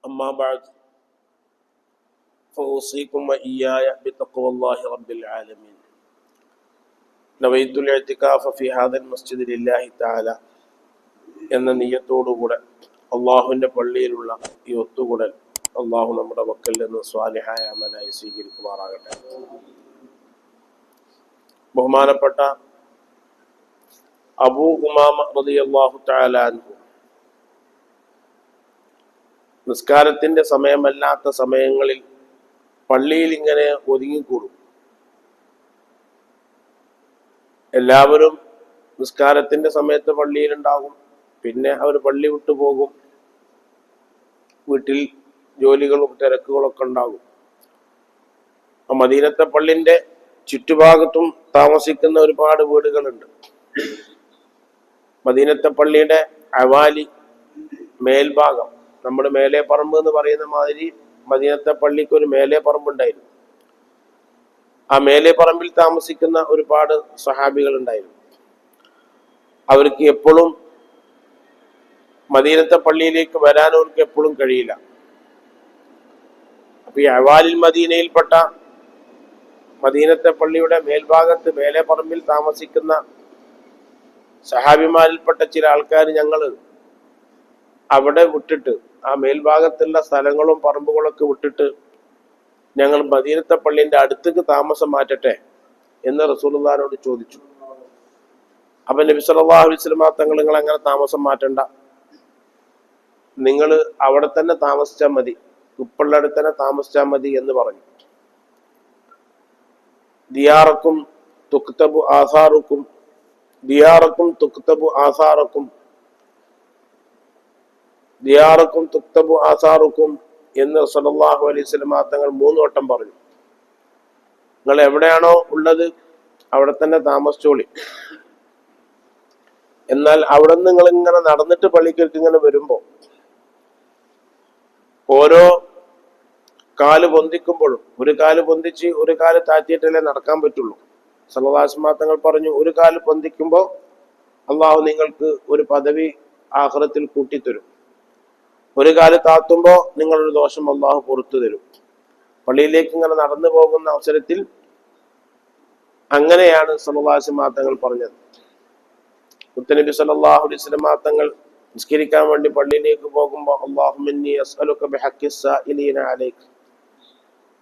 أما بعد فأوصيكم وإياي بتقوى الله رب العالمين. نويت الاعتكاف في هذا المسجد لله تعالى എന്ന നിയ്യത്തോടുകൂടെ അള്ളാഹുവിൻ്റെ പള്ളിയിലുള്ള ഈ ഒത്തുകൂടൽ അള്ളാഹു നമ്മുടെ പക്കൽ നിന്ന് സ്വാലിഹായ അമലായി സ്വീകരിക്കുമാറാകട്ടെ. ബഹുമാനപ്പെട്ട അബൂ ഉമാമ റളിയല്ലാഹു തആല അൻഹു നിസ്കാരത്തിന്റെ സമയമല്ലാത്ത സമയങ്ങളിൽ പള്ളിയിൽ ഇങ്ങനെ ഒതുങ്ങിക്കൂടും. എല്ലാവരും നിസ്കാരത്തിന്റെ സമയത്ത് പള്ളിയിലുണ്ടാകും. പിന്നെ അവർ പള്ളി വിട്ടു പോകും. വീട്ടിൽ ജോലികളും തിരക്കുകളൊക്കെ ഉണ്ടാകും. മദീനത്തെ പള്ളിന്റെ ചുറ്റുഭാഗത്തും താമസിക്കുന്ന ഒരുപാട് വീടുകളുണ്ട്. മദീനത്തെ പള്ളിയുടെ അവാലി മേൽഭാഗം, നമ്മുടെ മേലെ പറമ്പ് എന്ന് പറയുന്ന മാതിരി മദീനത്തെ പള്ളിക്ക് ഒരു മേലെ പറമ്പുണ്ടായിരുന്നു. ആ മേലെ പറമ്പിൽ താമസിക്കുന്ന ഒരുപാട് സഹാബികൾ ഉണ്ടായിരുന്നു. അവർക്ക് എപ്പോഴും മദീനത്തെ പള്ളിയിലേക്ക് വരാൻ അവർക്ക് എപ്പോഴും കഴിയില്ല. അപ്പൊ ഈ അവാലിൽ മദീനയിൽപ്പെട്ട മദീനത്തെ പള്ളിയുടെ മേൽഭാഗത്ത് മേലെ പറമ്പിൽ താമസിക്കുന്ന സഹാബിമാരിൽപ്പെട്ട ചില ആൾക്കാർ ഞങ്ങൾ അവിടെ വിട്ടിട്ട്, ആ മേൽഭാഗത്തുള്ള സ്ഥലങ്ങളും പറമ്പുകളൊക്കെ വിട്ടിട്ട് ഞങ്ങൾ മദീനത്തെ പള്ളിന്റെ അടുത്തേക്ക് താമസം മാറ്റട്ടെ എന്ന് റസൂലുള്ളാഹിനോട് ചോദിച്ചു. അപ്പൊ നബി സല്ലല്ലാഹു അലൈഹി വസല്ലം തങ്ങൾ, നിങ്ങൾ അങ്ങനെ താമസം മാറ്റണ്ട, നിങ്ങൾ അവിടെ തന്നെ താമസിച്ചാൽ മതി, ഉപ്പുള്ളടുത്ത് തന്നെ താമസിച്ചാൽ മതി എന്ന് പറഞ്ഞു. ദിയാറക്കും തുക്തബു ആസാറുക്കും, ദിയാറക്കും തുക്തബു ആസാറക്കും, ദിയാറക്കും തുക്തബു ആസാറുക്കും എന്ന് സല്ലല്ലാഹു അലൈഹി വസല്ലം തങ്ങൾ 3 വട്ടം പറഞ്ഞു. നിങ്ങൾ എവിടെയാണോ ഉള്ളത് അവിടെ തന്നെ താമസിച്ചോളി. എന്നാൽ അവിടെ നിന്ന് നിങ്ങൾ ഇങ്ങനെ നടന്നിട്ട് പള്ളിക്കലേക്ക് ഇങ്ങനെ വരുമ്പോ ഓരോ കാല് പൊന്തിക്കുമ്പോഴും, ഒരു കാല് പൊന്തിച്ച് ഒരു കാല് താറ്റിയിട്ടല്ലേ നടക്കാൻ പറ്റുള്ളൂ. സല്ലല്ലാഹു അലൈഹി വസല്ലം തങ്ങൾ പറഞ്ഞു, ഒരു കാല് പൊന്തിക്കുമ്പോൾ അള്ളാഹു നിങ്ങൾക്ക് ഒരു പദവി ആഖിറത്തിൽ കൂട്ടിത്തരും, ഒരു കാല് താത്തുമ്പോ നിങ്ങളൊരു ദോഷം അള്ളാഹു പുറത്തു തരും. പള്ളിയിലേക്ക് ഇങ്ങനെ നടന്നു പോകുന്ന അവസരത്തിൽ അങ്ങനെയാണ് സല്ലല്ലാഹു അലൈഹി വസല്ലം തങ്ങൾ പറഞ്ഞത്. മുത്തനബി സല്ലല്ലാഹു അലൈഹി വസല്ലം തങ്ങൾ നിസ്കരിക്കാൻ വേണ്ടി പള്ളിയിലേക്ക് പോകുമ്പോൾ അല്ലാഹുമ്മ ഇന്നി അസ്അലുക ബിഹഖി സ്സായിലീന അലൈക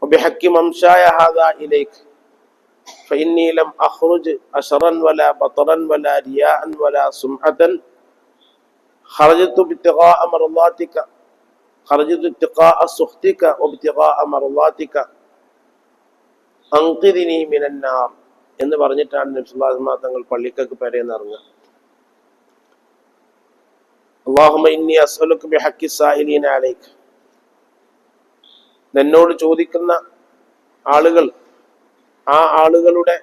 വബിഹഖി മംശായ ഹാദാ ഇലൈക ഫഇന്നി ലം അഖ്റുജ് അശറൻ വലാ ബതറൻ വലാ റിയാഅൻ വലാ സുംഅതൻ ഖറജതു ബിത്തിഗാഅ മർളാതിക ഖറജതു ഇത്തിഖാഅ സുഖ്തിക വബിത്തിഗാഅ മർളാതിക അൻഖിദ്നി മിനൻ നാർ എന്ന് പറഞ്ഞിട്ടാണ് നബി സല്ലല്ലാഹു അലൈഹി വസല്ലം തങ്ങൾ പള്ളിക്കക്ക് പെരേന്ന് ഇറങ്ങുക. അല്ലാഹുമ്മ ഇന്നി അസ്അലുക ബിഹഖി സ്സായിലീന അലൈക, നിന്നോട് ചോദിക്കുന്ന ആളുകൾ, ആ ആളുകളുടെ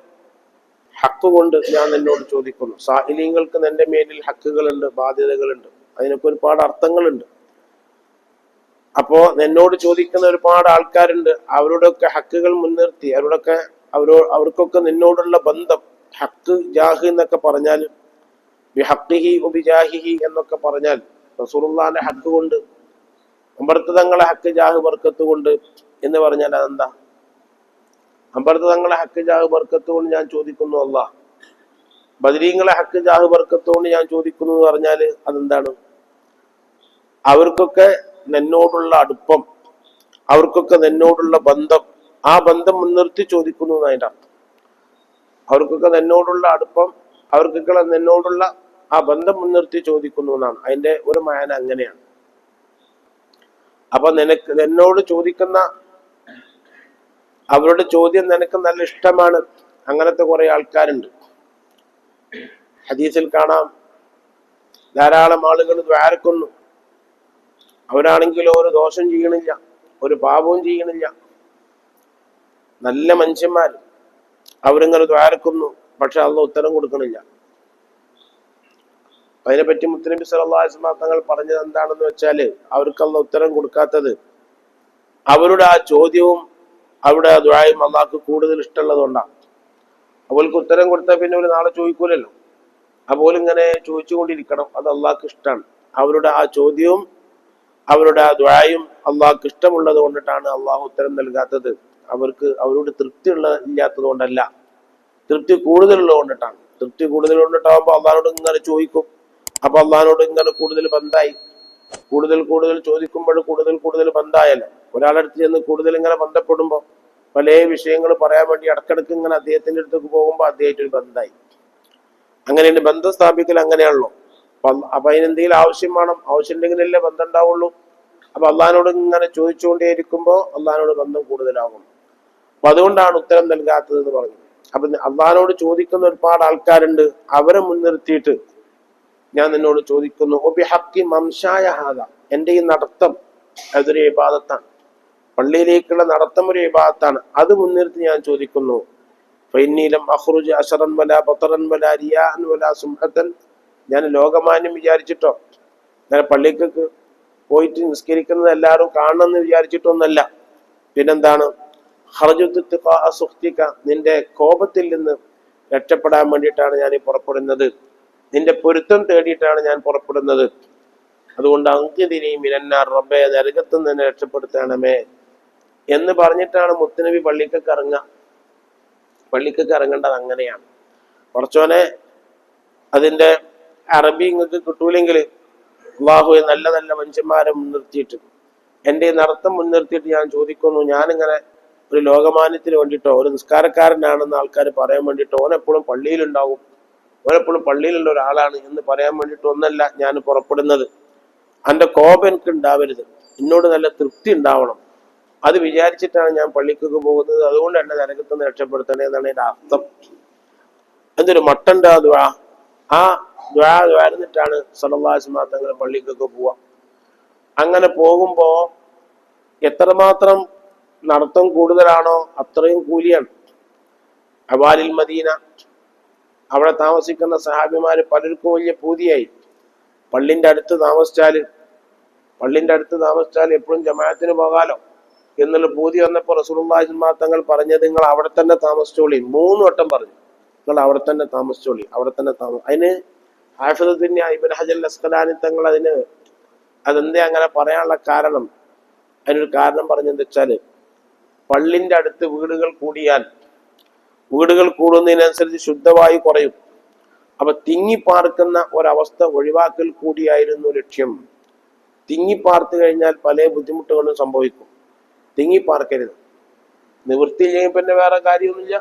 ഹക്ക് കൊണ്ട് ഞാൻ നിന്നോട് ചോദിക്കുന്നു. സാഹിലീങ്ങൾക്ക് നിന്റെ മേലിൽ ഹക്കുകളുണ്ട്, ബാധ്യതകളുണ്ട്, അതിനൊക്കെ ഒരുപാട് അർത്ഥങ്ങളുണ്ട്. അപ്പോ നിന്നോട് ചോദിക്കുന്ന ഒരുപാട് ആൾക്കാരുണ്ട്. അവരുടെയൊക്കെ ഹക്കുകൾ മുൻനിർത്തി അവർക്കൊക്കെ നിന്നോടുള്ള ബന്ധം, ഹക്ക് ജാഹ് എന്നൊക്കെ പറഞ്ഞാൽ, ബിഹഖിഹി വബിജാഹിഹി എന്നൊക്കെ പറഞ്ഞാൽ റസൂലുള്ളാഹിന്റെ ഹക്ക് കൊണ്ട്, അമ്പർത്ത് തങ്ങളെ ഹക്ക് ജാഹ് ബർക്കത്ത് കൊണ്ട് എന്ന് പറഞ്ഞാൽ അതെന്താ? അമ്പർത്ത് തങ്ങളെ ഹക്ക് ജാഹ് ബർക്കത്ത് കൊണ്ട് ഞാൻ ചോദിക്കുന്നു അല്ലാഹ്, ബദരീങ്ങളെ ഹക്ക് ജാഹ് ബർക്കത്ത് കൊണ്ട് ഞാൻ ചോദിക്കുന്നു എന്ന് പറഞ്ഞാൽ അതെന്താണ്? അവർക്കൊക്കെ നിന്നോടുള്ള അടുപ്പം, അവർക്കൊക്കെ നിന്നോടുള്ള ബന്ധം, ആ ബന്ധം മുൻനിർത്തി ചോദിക്കുന്നു എന്നതിൻ്റെ അർത്ഥം. അവർക്കൊക്കെ നിന്നോടുള്ള അടുപ്പം, അവർക്കൊക്കെ നിന്നോടുള്ള ആ ബന്ധം മുൻനിർത്തി ചോദിക്കുന്നു എന്നാണ് അതിന്റെ ഒരു മാന. അങ്ങനെയാണ്. അപ്പൊ നിന്നോട് ചോദിക്കുന്ന അവരുടെ ചോദ്യം നിനക്ക് നല്ല ഇഷ്ടമാണ്. അങ്ങനത്തെ കുറെ ആൾക്കാരുണ്ട്. ഹദീസിൽ കാണാം, ധാരാളം ആളുകൾ ദ്വാരക്കുന്നു. അവരാണെങ്കിൽ ഒരു ദോഷം ചെയ്യണില്ല, ഒരു പാപവും ചെയ്യണില്ല, നല്ല മനുഷ്യന്മാർ. അവരിങ്ങനെ ദ്വാരക്കുന്നു, പക്ഷെ അള്ളാഹു ഉത്തരം കൊടുക്കണില്ല. അതിനെപ്പറ്റി മുത്തനബി സല്ലല്ലാഹു അലൈഹി വസല്ലം തങ്ങൾ പറഞ്ഞത് എന്താണെന്ന് വെച്ചാല്, അവർക്ക് അള്ളാഹു ഉത്തരം കൊടുക്കാത്തത് അവരുടെ ആ ചോദ്യവും അവരുടെ ആ ദുആയും അള്ളാഹ്ക്ക് കൂടുതൽ ഇഷ്ടമുള്ളതുകൊണ്ടാണ്. അവർക്ക് ഉത്തരം കൊടുത്താൽ പിന്നെ ഒരു നാളെ ചോദിക്കൂലല്ലോ. അതുപോലെ ഇങ്ങനെ ചോദിച്ചുകൊണ്ടിരിക്കണം, അത് അള്ളാഹ്ക്ക് ഇഷ്ടമാണ്. അവരുടെ ആ ചോദ്യവും അവരുടെ ആ ദുആയും അള്ളാഹ്ക്ക് ഇഷ്ടമുള്ളത് കൊണ്ടിട്ടാണ് അള്ളാഹു ഉത്തരം നൽകാത്തത്. അവരോട് തൃപ്തി ഇല്ലാത്തത് കൊണ്ടല്ല, തൃപ്തി കൂടുതലുള്ളത് കൊണ്ടിട്ടാണ്. തൃപ്തി കൂടുതൽ കൊണ്ടിട്ടാകുമ്പോൾ അള്ളാഹിനോട് ഇങ്ങനെ ചോദിക്കും. അപ്പൊ അള്ളാഹിനോട് ഇങ്ങനെ കൂടുതൽ ബന്ധായി. കൂടുതൽ ചോദിക്കുമ്പോൾ കൂടുതൽ ബന്ധായല്ലോ. ഒരാളടുത്ത് ചെന്ന് കൂടുതൽ ഇങ്ങനെ ബന്ധപ്പെടുമ്പോൾ പല വിഷയങ്ങൾ പറയാൻ വേണ്ടി ഇടക്കിടക്ക് ഇങ്ങനെ അദ്ദേഹത്തിന്റെ അടുത്തേക്ക് പോകുമ്പോൾ അദ്ദേഹത്തിന് ബന്ധായി. അങ്ങനെയുണ്ട് ബന്ധം സ്ഥാപിക്കൽ, അങ്ങനെയാണല്ലോ. അപ്പൊ അതിനെന്തെങ്കിലും ആവശ്യം വേണം, ആവശ്യം ഉണ്ടെങ്കിലല്ലേ ബന്ധം ഉണ്ടാവുള്ളൂ. അപ്പൊ അള്ളഹാനോട് ഇങ്ങനെ ചോദിച്ചുകൊണ്ടേയിരിക്കുമ്പോൾ അള്ളഹാനോട് ബന്ധം കൂടുതലാകും. അപ്പൊ അതുകൊണ്ടാണ് ഉത്തരം നൽകാത്തത് എന്ന് പറഞ്ഞു. അപ്പൊ അള്ളഹാനോട് ചോദിക്കുന്ന ഒരുപാട് ആൾക്കാരുണ്ട്. അവരെ മുൻനിർത്തിയിട്ട് ഞാൻ നിന്നോട് ചോദിക്കുന്നു, ഒബിഹക്കി മംശായ ഹാദ, എന്റെ ഈ നടത്തം അതൊരു ഇബാദത്താണ്. പള്ളിയിലേക്കുള്ള നടത്തം ഒരു ഇബാദത്താണ്. അത് മുൻനിർത്തി ഞാൻ ചോദിക്കുന്നു. ഫൈനീലം അഖ്റുജ് അശറൻ വലാ ബതറൻ വലാ റിയാഅൻ വലാ സുംഹത്തൻ, ഞാൻ ലോകമാന്യം വിചാരിച്ചിട്ടോ, ഞാൻ പള്ളിക്ക് പോയിട്ട് നിസ്കരിക്കുന്നത് എല്ലാവരും കാണണമെന്ന് വിചാരിച്ചിട്ടൊന്നല്ല. പിന്നെന്താണ്? ഖറജുത്തുഖ, നിന്റെ കോപത്തിൽ നിന്ന് രക്ഷപ്പെടാൻ വേണ്ടിയിട്ടാണ് ഞാൻ പുറപ്പെടുന്നത്. നിന്റെ പൊരുത്തം തേടിയിട്ടാണ് ഞാൻ പുറപ്പെടുന്നത്. അതുകൊണ്ട് അങ്കിതിനി മിനന്നാർ, റബ്ബേ നരകത്തിൽ നിന്ന് രക്ഷപ്പെടുത്തണമേ എന്ന് പറഞ്ഞിട്ടാണ് മുത്തുനബി പള്ളിക്കൊക്കെ ഇറങ്ങുക. പള്ളിക്കൊക്കെ ഇറങ്ങേണ്ടത് അങ്ങനെയാണ്. കുറച്ചോനെ അതിന്റെ അറബി നിങ്ങൾക്ക് കിട്ടൂലെങ്കിൽ അള്ളാഹുവെ നല്ല നല്ല മനുഷ്യന്മാരെ മുൻനിർത്തിയിട്ട് എൻ്റെ നടത്തം മുൻനിർത്തിയിട്ട് ഞാൻ ചോദിക്കുന്നു. ഞാനിങ്ങനെ ഒരു ലോകമാന്യത്തിന് വേണ്ടിയിട്ടോ ഒരു നിസ്കാരക്കാരനാണെന്ന് ആൾക്കാർ പറയാൻ വേണ്ടിയിട്ടോ ഓനെപ്പോഴും പള്ളിയിലുണ്ടാവും, ഓനെപ്പോഴും പള്ളിയിലുള്ള ഒരാളാണ് എന്ന് പറയാൻ വേണ്ടിയിട്ട് ഒന്നല്ല ഞാൻ പുറപ്പെടുന്നത്. എൻ്റെ കോപം എനിക്ക് ഉണ്ടാവരുത്, എന്നോട് നല്ല തൃപ്തി ഉണ്ടാവണം. അത് വിചാരിച്ചിട്ടാണ് ഞാൻ പള്ളിക്കൊക്കെ പോകുന്നത്. അതുകൊണ്ട് എന്നെ നരകത്തുനിന്ന് രക്ഷപ്പെടുത്തണേ എന്നാണ് എൻ്റെ അർത്ഥം. എന്തൊരു മട്ടൻ്റെ ദ്വാ. ആ ദ്വാ വരുന്നിട്ടാണ് സല്ലല്ലാഹു അലൈഹി വസല്ലം തങ്ങൾ പള്ളിക്കൊക്കെ പോവാ. അങ്ങനെ പോകുമ്പോ എത്രമാത്രം നടത്തം കൂടുതലാണോ അത്രയും കൂലിയാണ്. അവാലിൽ മദീന, അവിടെ താമസിക്കുന്ന സഹാബിമാര് പലർക്കും വലിയ പൂതിയായി. പള്ളിന്റെ അടുത്ത് താമസിച്ചാൽ എപ്പോഴും ജമാഅത്തിന് പോകാലോ എന്നുള്ള പൂതി വന്നപ്പോൾ റസൂലുള്ളാഹി സ്വല്ലല്ലാഹു അലൈഹി വസല്ലം തങ്ങൾ പറഞ്ഞത്, നിങ്ങൾ അവിടെ തന്നെ താമസിച്ചോളി. 3 വട്ടം പറഞ്ഞു, നിങ്ങൾ അവിടെ തന്നെ താമസിച്ചോളി, അവിടെ തന്നെ അതിന് ഹാഫിദുദ്ദീൻ ഇബ്നു ഹജർ അസ്ഖലാനി തങ്ങൾ അതെന്തേ അങ്ങനെ പറയാനുള്ള കാരണം, അതിനൊരു കാരണം പറഞ്ഞെന്ന് വെച്ചാല്, പള്ളിന്റെ അടുത്ത് വീടുകൾ കൂടുന്നതിനനുസരിച്ച് ശുദ്ധവായു കുറയും. അപ്പൊ തിങ്ങിപ്പാർക്കുന്ന ഒരവസ്ഥ ഒഴിവാക്കൽ കൂടിയായിരുന്നു ലക്ഷ്യം. തിങ്ങിപ്പാർത്ത് കഴിഞ്ഞാൽ പല ബുദ്ധിമുട്ടുകളും സംഭവിക്കും. തിങ്ങിപ്പാർക്കരുത്. നിവൃത്തിയില്ലെങ്കിൽ പിന്നെ വേറെ കാര്യമൊന്നുമില്ല.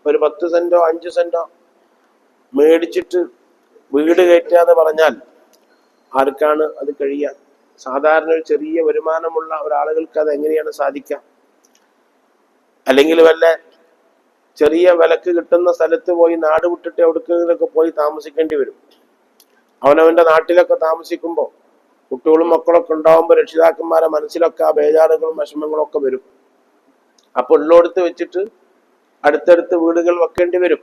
ഒരു 10 സെന്റോ 5 സെന്റോ മേടിച്ചിട്ട് വീട് കയറ്റാന്ന് പറഞ്ഞാൽ ആർക്കാണ് അത് കഴിയുക? സാധാരണ ഒരു ചെറിയ വരുമാനമുള്ള ഒരാളുകൾക്ക് അത് എങ്ങനെയാണ് സാധിക്കുക? അല്ലെങ്കിൽ വല്ല ചെറിയ വിലക്ക് കിട്ടുന്ന സ്ഥലത്ത് പോയി നാട് വിട്ടിട്ട് എവിടേക്കെങ്കിലൊക്കെ പോയി താമസിക്കേണ്ടി വരും. അവനവന്റെ നാട്ടിലൊക്കെ താമസിക്കുമ്പോൾ കുട്ടികളും മക്കളൊക്കെ ഉണ്ടാവുമ്പോൾ രക്ഷിതാക്കന്മാരെ മനസ്സിലൊക്കെ ആ ബേജാറുകളും വിഷമങ്ങളും ഒക്കെ വരും. അപ്പൊ ഉള്ളോടത്ത് വെച്ചിട്ട് അടുത്തടുത്ത് വീടുകൾ വെക്കേണ്ടി വരും.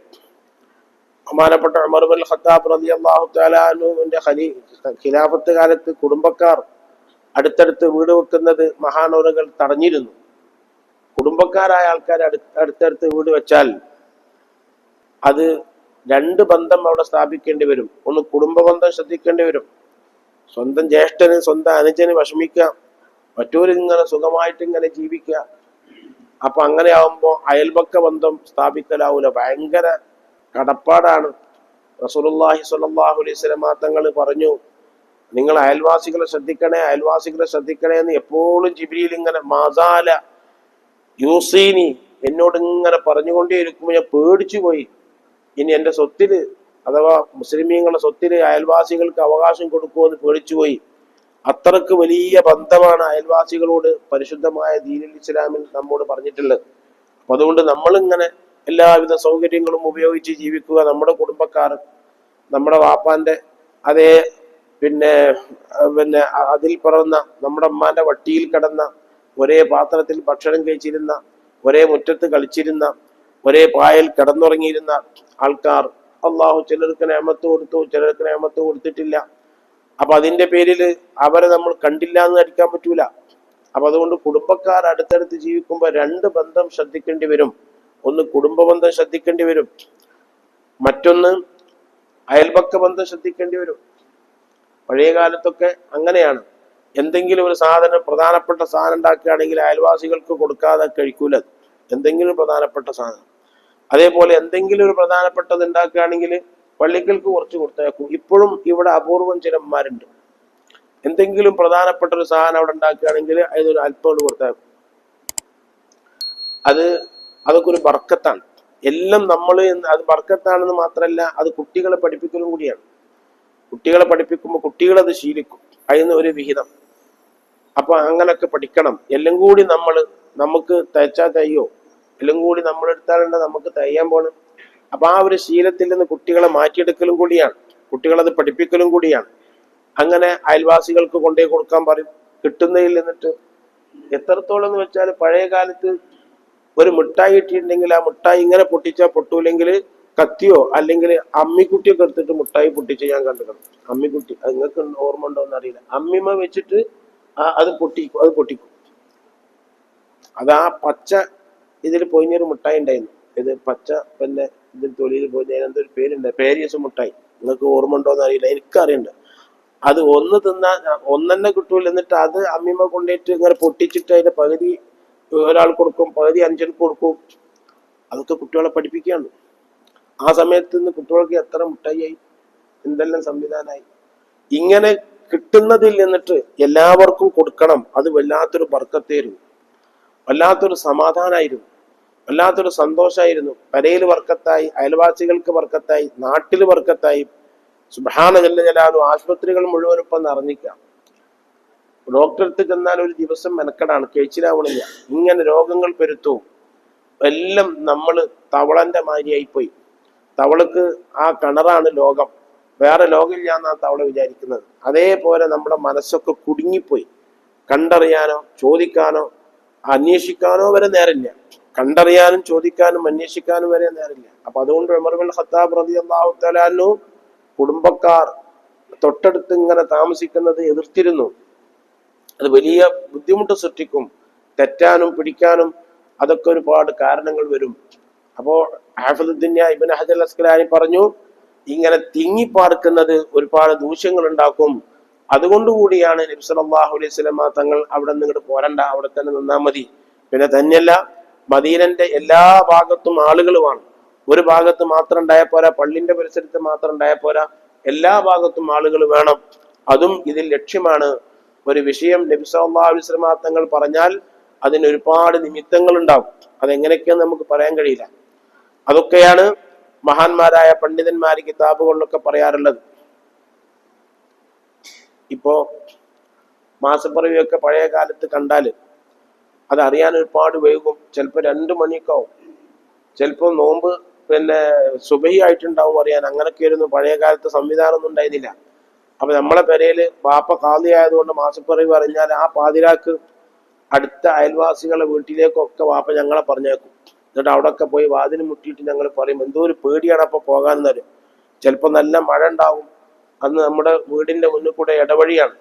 ബഹുമാനപ്പെട്ട ഉമർ ഇബ്നുൽ ഖത്താബ് റളിയല്ലാഹു തആല അൻഹുവിന്റെ ഖിലാഫത്ത് കാലത്ത് കുടുംബക്കാർ അടുത്തടുത്ത് വീട് വെക്കുന്നത് മഹാനവറുകൾ തടഞ്ഞിരുന്നു. കുടുംബക്കാരായ ആൾക്കാർ അടുത്തടുത്ത് വീട് വെച്ചാൽ അത് 2 ബന്ധം അവിടെ സ്ഥാപിക്കേണ്ടി വരും. ഒന്ന് കുടുംബ ബന്ധം ശ്രദ്ധിക്കേണ്ടി വരും. സ്വന്തം ജ്യേഷ്ഠന് സ്വന്തം അനുജന് വിഷമിക്കുക, മറ്റൊരിങ്ങനെ സുഖമായിട്ട് ഇങ്ങനെ ജീവിക്കുക. അപ്പൊ അങ്ങനെ ആവുമ്പോ അയൽപക്ക ബന്ധം സ്ഥാപിക്കലാവൂല, ഭയങ്കര കടപ്പാടാണ്. റസൂലുള്ളാഹി സ്വല്ലല്ലാഹു അലൈഹി വസല്ലം തങ്ങൾ പറഞ്ഞു, നിങ്ങൾ അയൽവാസികളെ ശ്രദ്ധിക്കണേ എന്ന് എപ്പോഴും ജിബ്രീൽ ഇങ്ങനെ മാസാല യൂസീനി എന്നോട് ഇങ്ങനെ പറഞ്ഞുകൊണ്ടേയിരിക്കുമ്പോൾ ഞാൻ പേടിച്ചു പോയി. ഇനി എൻ്റെ സ്വത്തില് അഥവാ മുസ്ലിമീങ്ങളുടെ സ്വത്തില് അയൽവാസികൾക്ക് അവകാശം കൊടുക്കുമെന്ന് പേടിച്ചുപോയി. അത്രക്ക് വലിയ ബന്ധമാണ് അയൽവാസികളോട് പരിശുദ്ധമായ ദീനുൽ ഇസ്ലാമിൽ നമ്മോട് പറഞ്ഞിട്ടുള്ളത്. അപ്പൊ അതുകൊണ്ട് നമ്മളിങ്ങനെ എല്ലാവിധ സൗകര്യങ്ങളും ഉപയോഗിച്ച് ജീവിക്കുക. നമ്മുടെ കുടുംബക്കാർ, നമ്മുടെ വാപ്പാന്റെ അതേ പിന്നെ അതിൽ പിറന്ന, നമ്മുടെ അമ്മാന്റെ വട്ടിയിൽ കിടന്ന, ഒരേ പാത്രത്തിൽ ഭക്ഷണം കഴിച്ചിരുന്ന, ഒരേ മുറ്റത്ത് കളിച്ചിരുന്ന, ഒരേ പായൽ കിടന്നുറങ്ങിയിരുന്ന ആൾക്കാർ അള്ളാഹു ചിലർക്ക് നിഅമത്ത് കൊടുത്തു, ചിലർക്ക് നിഅമത്ത് കൊടുത്തിട്ടില്ല. അപ്പൊ അതിന്റെ പേരിൽ അവരെ നമ്മൾ കണ്ടില്ല എന്ന് നടിക്കാൻ പറ്റൂല. അപ്പൊ അതുകൊണ്ട് കുടുംബക്കാർ അടുത്തടുത്ത് ജീവിക്കുമ്പോൾ 2 ബന്ധം ശ്രദ്ധിക്കേണ്ടി വരും. ഒന്ന് കുടുംബ ബന്ധം ശ്രദ്ധിക്കേണ്ടി വരും, മറ്റൊന്ന് അയൽപക്ക ബന്ധം ശ്രദ്ധിക്കേണ്ടി വരും. പഴയ കാലത്തൊക്കെ അങ്ങനെയാണ്. എന്തെങ്കിലും ഒരു സാധനം, പ്രധാനപ്പെട്ട സാധനം ഉണ്ടാക്കുകയാണെങ്കിൽ അയൽവാസികൾക്ക് കൊടുക്കാതെ കഴിക്കൂല. എന്തെങ്കിലും പ്രധാനപ്പെട്ട സാധനം. അതേപോലെ എന്തെങ്കിലും ഒരു പ്രധാനപ്പെട്ടത് ഉണ്ടാക്കുകയാണെങ്കിൽ പള്ളികൾക്ക് കുറച്ച് കൊടുത്തേക്കും. ഇപ്പോഴും ഇവിടെ അപൂർവം ചിലന്മാരുണ്ട്, എന്തെങ്കിലും പ്രധാനപ്പെട്ട ഒരു സാധനം അവിടെ ഉണ്ടാക്കുകയാണെങ്കിൽ അതിനൊരു അല്പം കൊടുത്തേക്കും. അതൊക്കെ ഒരു ബർക്കത്താണ്. എല്ലാം നമ്മൾ അത് ബർക്കത്താണെന്ന് മാത്രമല്ല, അത് കുട്ടികളെ പഠിപ്പിക്കലും കൂടിയാണ്. കുട്ടികളെ പഠിപ്പിക്കുമ്പോൾ കുട്ടികളത് ശീലിക്കും, അതിന് ഒരു വിഹിതം. അപ്പൊ അങ്ങനൊക്കെ പഠിക്കണം. എല്ലാം കൂടി നമുക്ക് തയ്ച്ചാൽ തയ്യോ, എല്ലാം കൂടി നമ്മളെടുത്താലുണ്ട് നമുക്ക് തയ്യാൻ പോണം. അപ്പൊ ആ ഒരു ശീലത്തിൽ നിന്ന് കുട്ടികളെ മാറ്റിയെടുക്കലും കൂടിയാണ്, കുട്ടികളത് പഠിപ്പിക്കലും കൂടിയാണ്. അങ്ങനെ അയൽവാസികൾക്ക് കൊണ്ടേ കൊടുക്കാൻ പറയും. കിട്ടുന്നതിൽ നിന്നിട്ട് എത്രത്തോളം എന്ന് വെച്ചാൽ, പഴയ കാലത്ത് ഒരു മിഠായി ഇട്ടിട്ടുണ്ടെങ്കിൽ ആ മിഠായി ഇങ്ങനെ പൊട്ടിച്ചാൽ പൊട്ടൂല്ലെങ്കിൽ കത്തിയോ അല്ലെങ്കിൽ അമ്മിക്കുട്ടിയൊക്കെ എടുത്തിട്ട് മിഠായി പൊട്ടിച്ച് ഞാൻ കണ്ടിട്ടുണ്ട്. അമ്മിക്കുട്ടി, അത് നിങ്ങൾക്ക് ഓർമ്മ ഉണ്ടോ എന്ന് അറിയില്ല. അമ്മിമ വെച്ചിട്ട് അത് പൊട്ടിക്കും. അതാ പച്ച ഇതിൽ പൊയിഞ്ഞൊരു മിഠായി ഉണ്ടായിരുന്നു. ഇത് പച്ച പിന്നെ ഇതിൽ തൊലിയിൽ പോയി എന്തൊരു പേരുണ്ട്, പേരിയസ് മിഠായി. നിങ്ങൾക്ക് ഓർമ്മ ഉണ്ടോ എന്ന് അറിയില്ല, എനിക്കറിയണ്ട. അത് ഒന്ന് തിന്നാൻ ഒന്നെന്നെ കിട്ടൂല. എന്നിട്ട് അത് അമ്മിമ കൊണ്ടിട്ട് ഇങ്ങനെ പൊട്ടിച്ചിട്ട് അതിന്റെ പകുതി ഒരാൾ കൊടുക്കും, പകുതി അഞ്ചനക്ക് കൊടുക്കും. അതൊക്കെ കുട്ടികളെ പഠിപ്പിക്കുകയാണ്. ആ സമയത്ത് നിന്ന് കുട്ടികൾക്ക് എത്ര മുട്ടായി, എന്തെല്ലാം സംവിധാനമായി. ഇങ്ങനെ കിട്ടുന്നതിൽ നിന്നിട്ട് എല്ലാവർക്കും കൊടുക്കണം. അത് വല്ലാത്തൊരു ബർക്കത്തായിരുന്നു, വല്ലാത്തൊരു സമാധാനമായിരുന്നു, വല്ലാത്തൊരു സന്തോഷമായിരുന്നു. പെരയിൽ ബർക്കത്തായി, അയൽവാസികൾക്ക് ബർക്കത്തായി, നാട്ടിൽ ബർക്കത്തായി. സുബ്ഹാന ജല്ല ജലാലു. ആശുപത്രികൾ മുഴുവൻ ഇപ്പം നിറഞ്ഞിക്കാം. ഡോക്ടറെ അടുത്ത് ചെന്നാൽ ഒരു ദിവസം മെനക്കെടാണ്, കഴിച്ചിലാവണില്ല. ഇങ്ങനെ രോഗങ്ങൾ പെരുത്തും. എല്ലാം നമ്മൾ തവളന്റെ മാതിരിയായിപ്പോയി. തവളക്ക് ആ കിണറാണ് ലോകം, വേറെ ലോകമില്ല എന്നാ തവള വിചാരിക്കുന്നത്. അതേപോലെ നമ്മുടെ മനസ്സൊക്കെ കുടുങ്ങിപ്പോയി. കണ്ടറിയാനോ ചോദിക്കാനോ അന്വേഷിക്കാനോ വരെ നേരമില്ല. കണ്ടറിയാനും ചോദിക്കാനും അന്വേഷിക്കാനും വരെ നേരമില്ല. അപ്പൊ അതുകൊണ്ട് ഉമർ ഇബ്നുൽ ഖത്താബ് റളിയല്ലാഹു തആല അൻഹു കുടുംബക്കാർ തൊട്ടടുത്ത് ഇങ്ങനെ താമസിക്കുന്നത് എതിർത്തിരുന്നു. അത് വലിയ ബുദ്ധിമുട്ട് സൃഷ്ടിക്കും, തെറ്റാനും പിടിക്കാനും അതൊക്കെ ഒരുപാട് കാരണങ്ങൾ വരും. അപ്പോ ഹാഫിദുദ്ദീൻ ഇബ്നു ഹജർ അസ്ഖലാനി പറഞ്ഞു, ഇങ്ങനെ തിങ്ങിപ്പാർക്കുന്നത് ഒരുപാട് ദൂഷ്യങ്ങൾ ഉണ്ടാക്കും. അതുകൊണ്ടുകൂടിയാണ് നബി സല്ലല്ലാഹു അലൈഹി വസല്ലം തങ്ങൾ അവിടെ നിന്ന് ഇങ്ങോട്ട് പോരണ്ട, അവിടെ തന്നെ നിന്നാൽ മതി. പിന്നെ തന്നെയല്ല, മദീനന്റെ എല്ലാ ഭാഗത്തും ആളുകളുമാണ്. ഒരു ഭാഗത്ത് മാത്രം ഉണ്ടായ പോരാ, പള്ളിന്റെ പരിസരത്ത് മാത്രം ഉണ്ടായ പോരാ, എല്ലാ ഭാഗത്തും ആളുകൾ വേണം. അതും ഇതിൽ ലക്ഷ്യമാണ്. ഒരു വിഷയം നബി സല്ലല്ലാഹു അലൈഹി വസല്ലം തങ്ങൾ പറഞ്ഞാൽ അതിന് ഒരുപാട് നിമിത്തങ്ങൾ ഉണ്ടാവും. അതെങ്ങനെയൊക്കെയെന്ന് നമുക്ക് പറയാൻ കഴിയില്ല. അതൊക്കെയാണ് മഹാന്മാരായ പണ്ഡിതന്മാർ കിതാബുകളിലൊക്കെ പറയാറുള്ളത്. ഇപ്പോ മാസപ്പിറവിയൊക്കെ പഴയ കാലത്ത് കണ്ടാൽ അത് അറിയാൻ ഒരുപാട് വൈകും. ചിലപ്പോൾ 2 മണിയൊക്കെ, ചിലപ്പോൾ നോമ്പ് പിന്നെ സുബഹി ആയിട്ടുണ്ടാവും അറിയാൻ. അങ്ങനൊക്കെയായിരുന്നു പഴയ കാലത്ത്. സംവിധാനമൊന്നും ഉണ്ടായിരുന്നില്ല. അപ്പൊ നമ്മളെ പെരയില് ബാപ്പ ഖാദി ആയതുകൊണ്ട് മാസപ്പിറവി പറഞ്ഞാൽ ആ പാതിരാക്ക് അടുത്ത അയൽവാസികളെ വീട്ടിലേക്കൊക്കെ വാപ്പ ഞങ്ങളെ പറഞ്ഞേക്കും. എന്നിട്ട് അവിടെയൊക്കെ പോയി വാതിന് മുട്ടിയിട്ട് ഞങ്ങൾ പറയും, എന്തോ ഒരു പേടിയാണ് അപ്പൊ പോകാൻ തരും. ചിലപ്പോൾ നല്ല മഴ ഉണ്ടാവും. അന്ന് നമ്മുടെ വീടിന്റെ മുന്നിൽ കൂടെ ഇടവഴിയാണ്.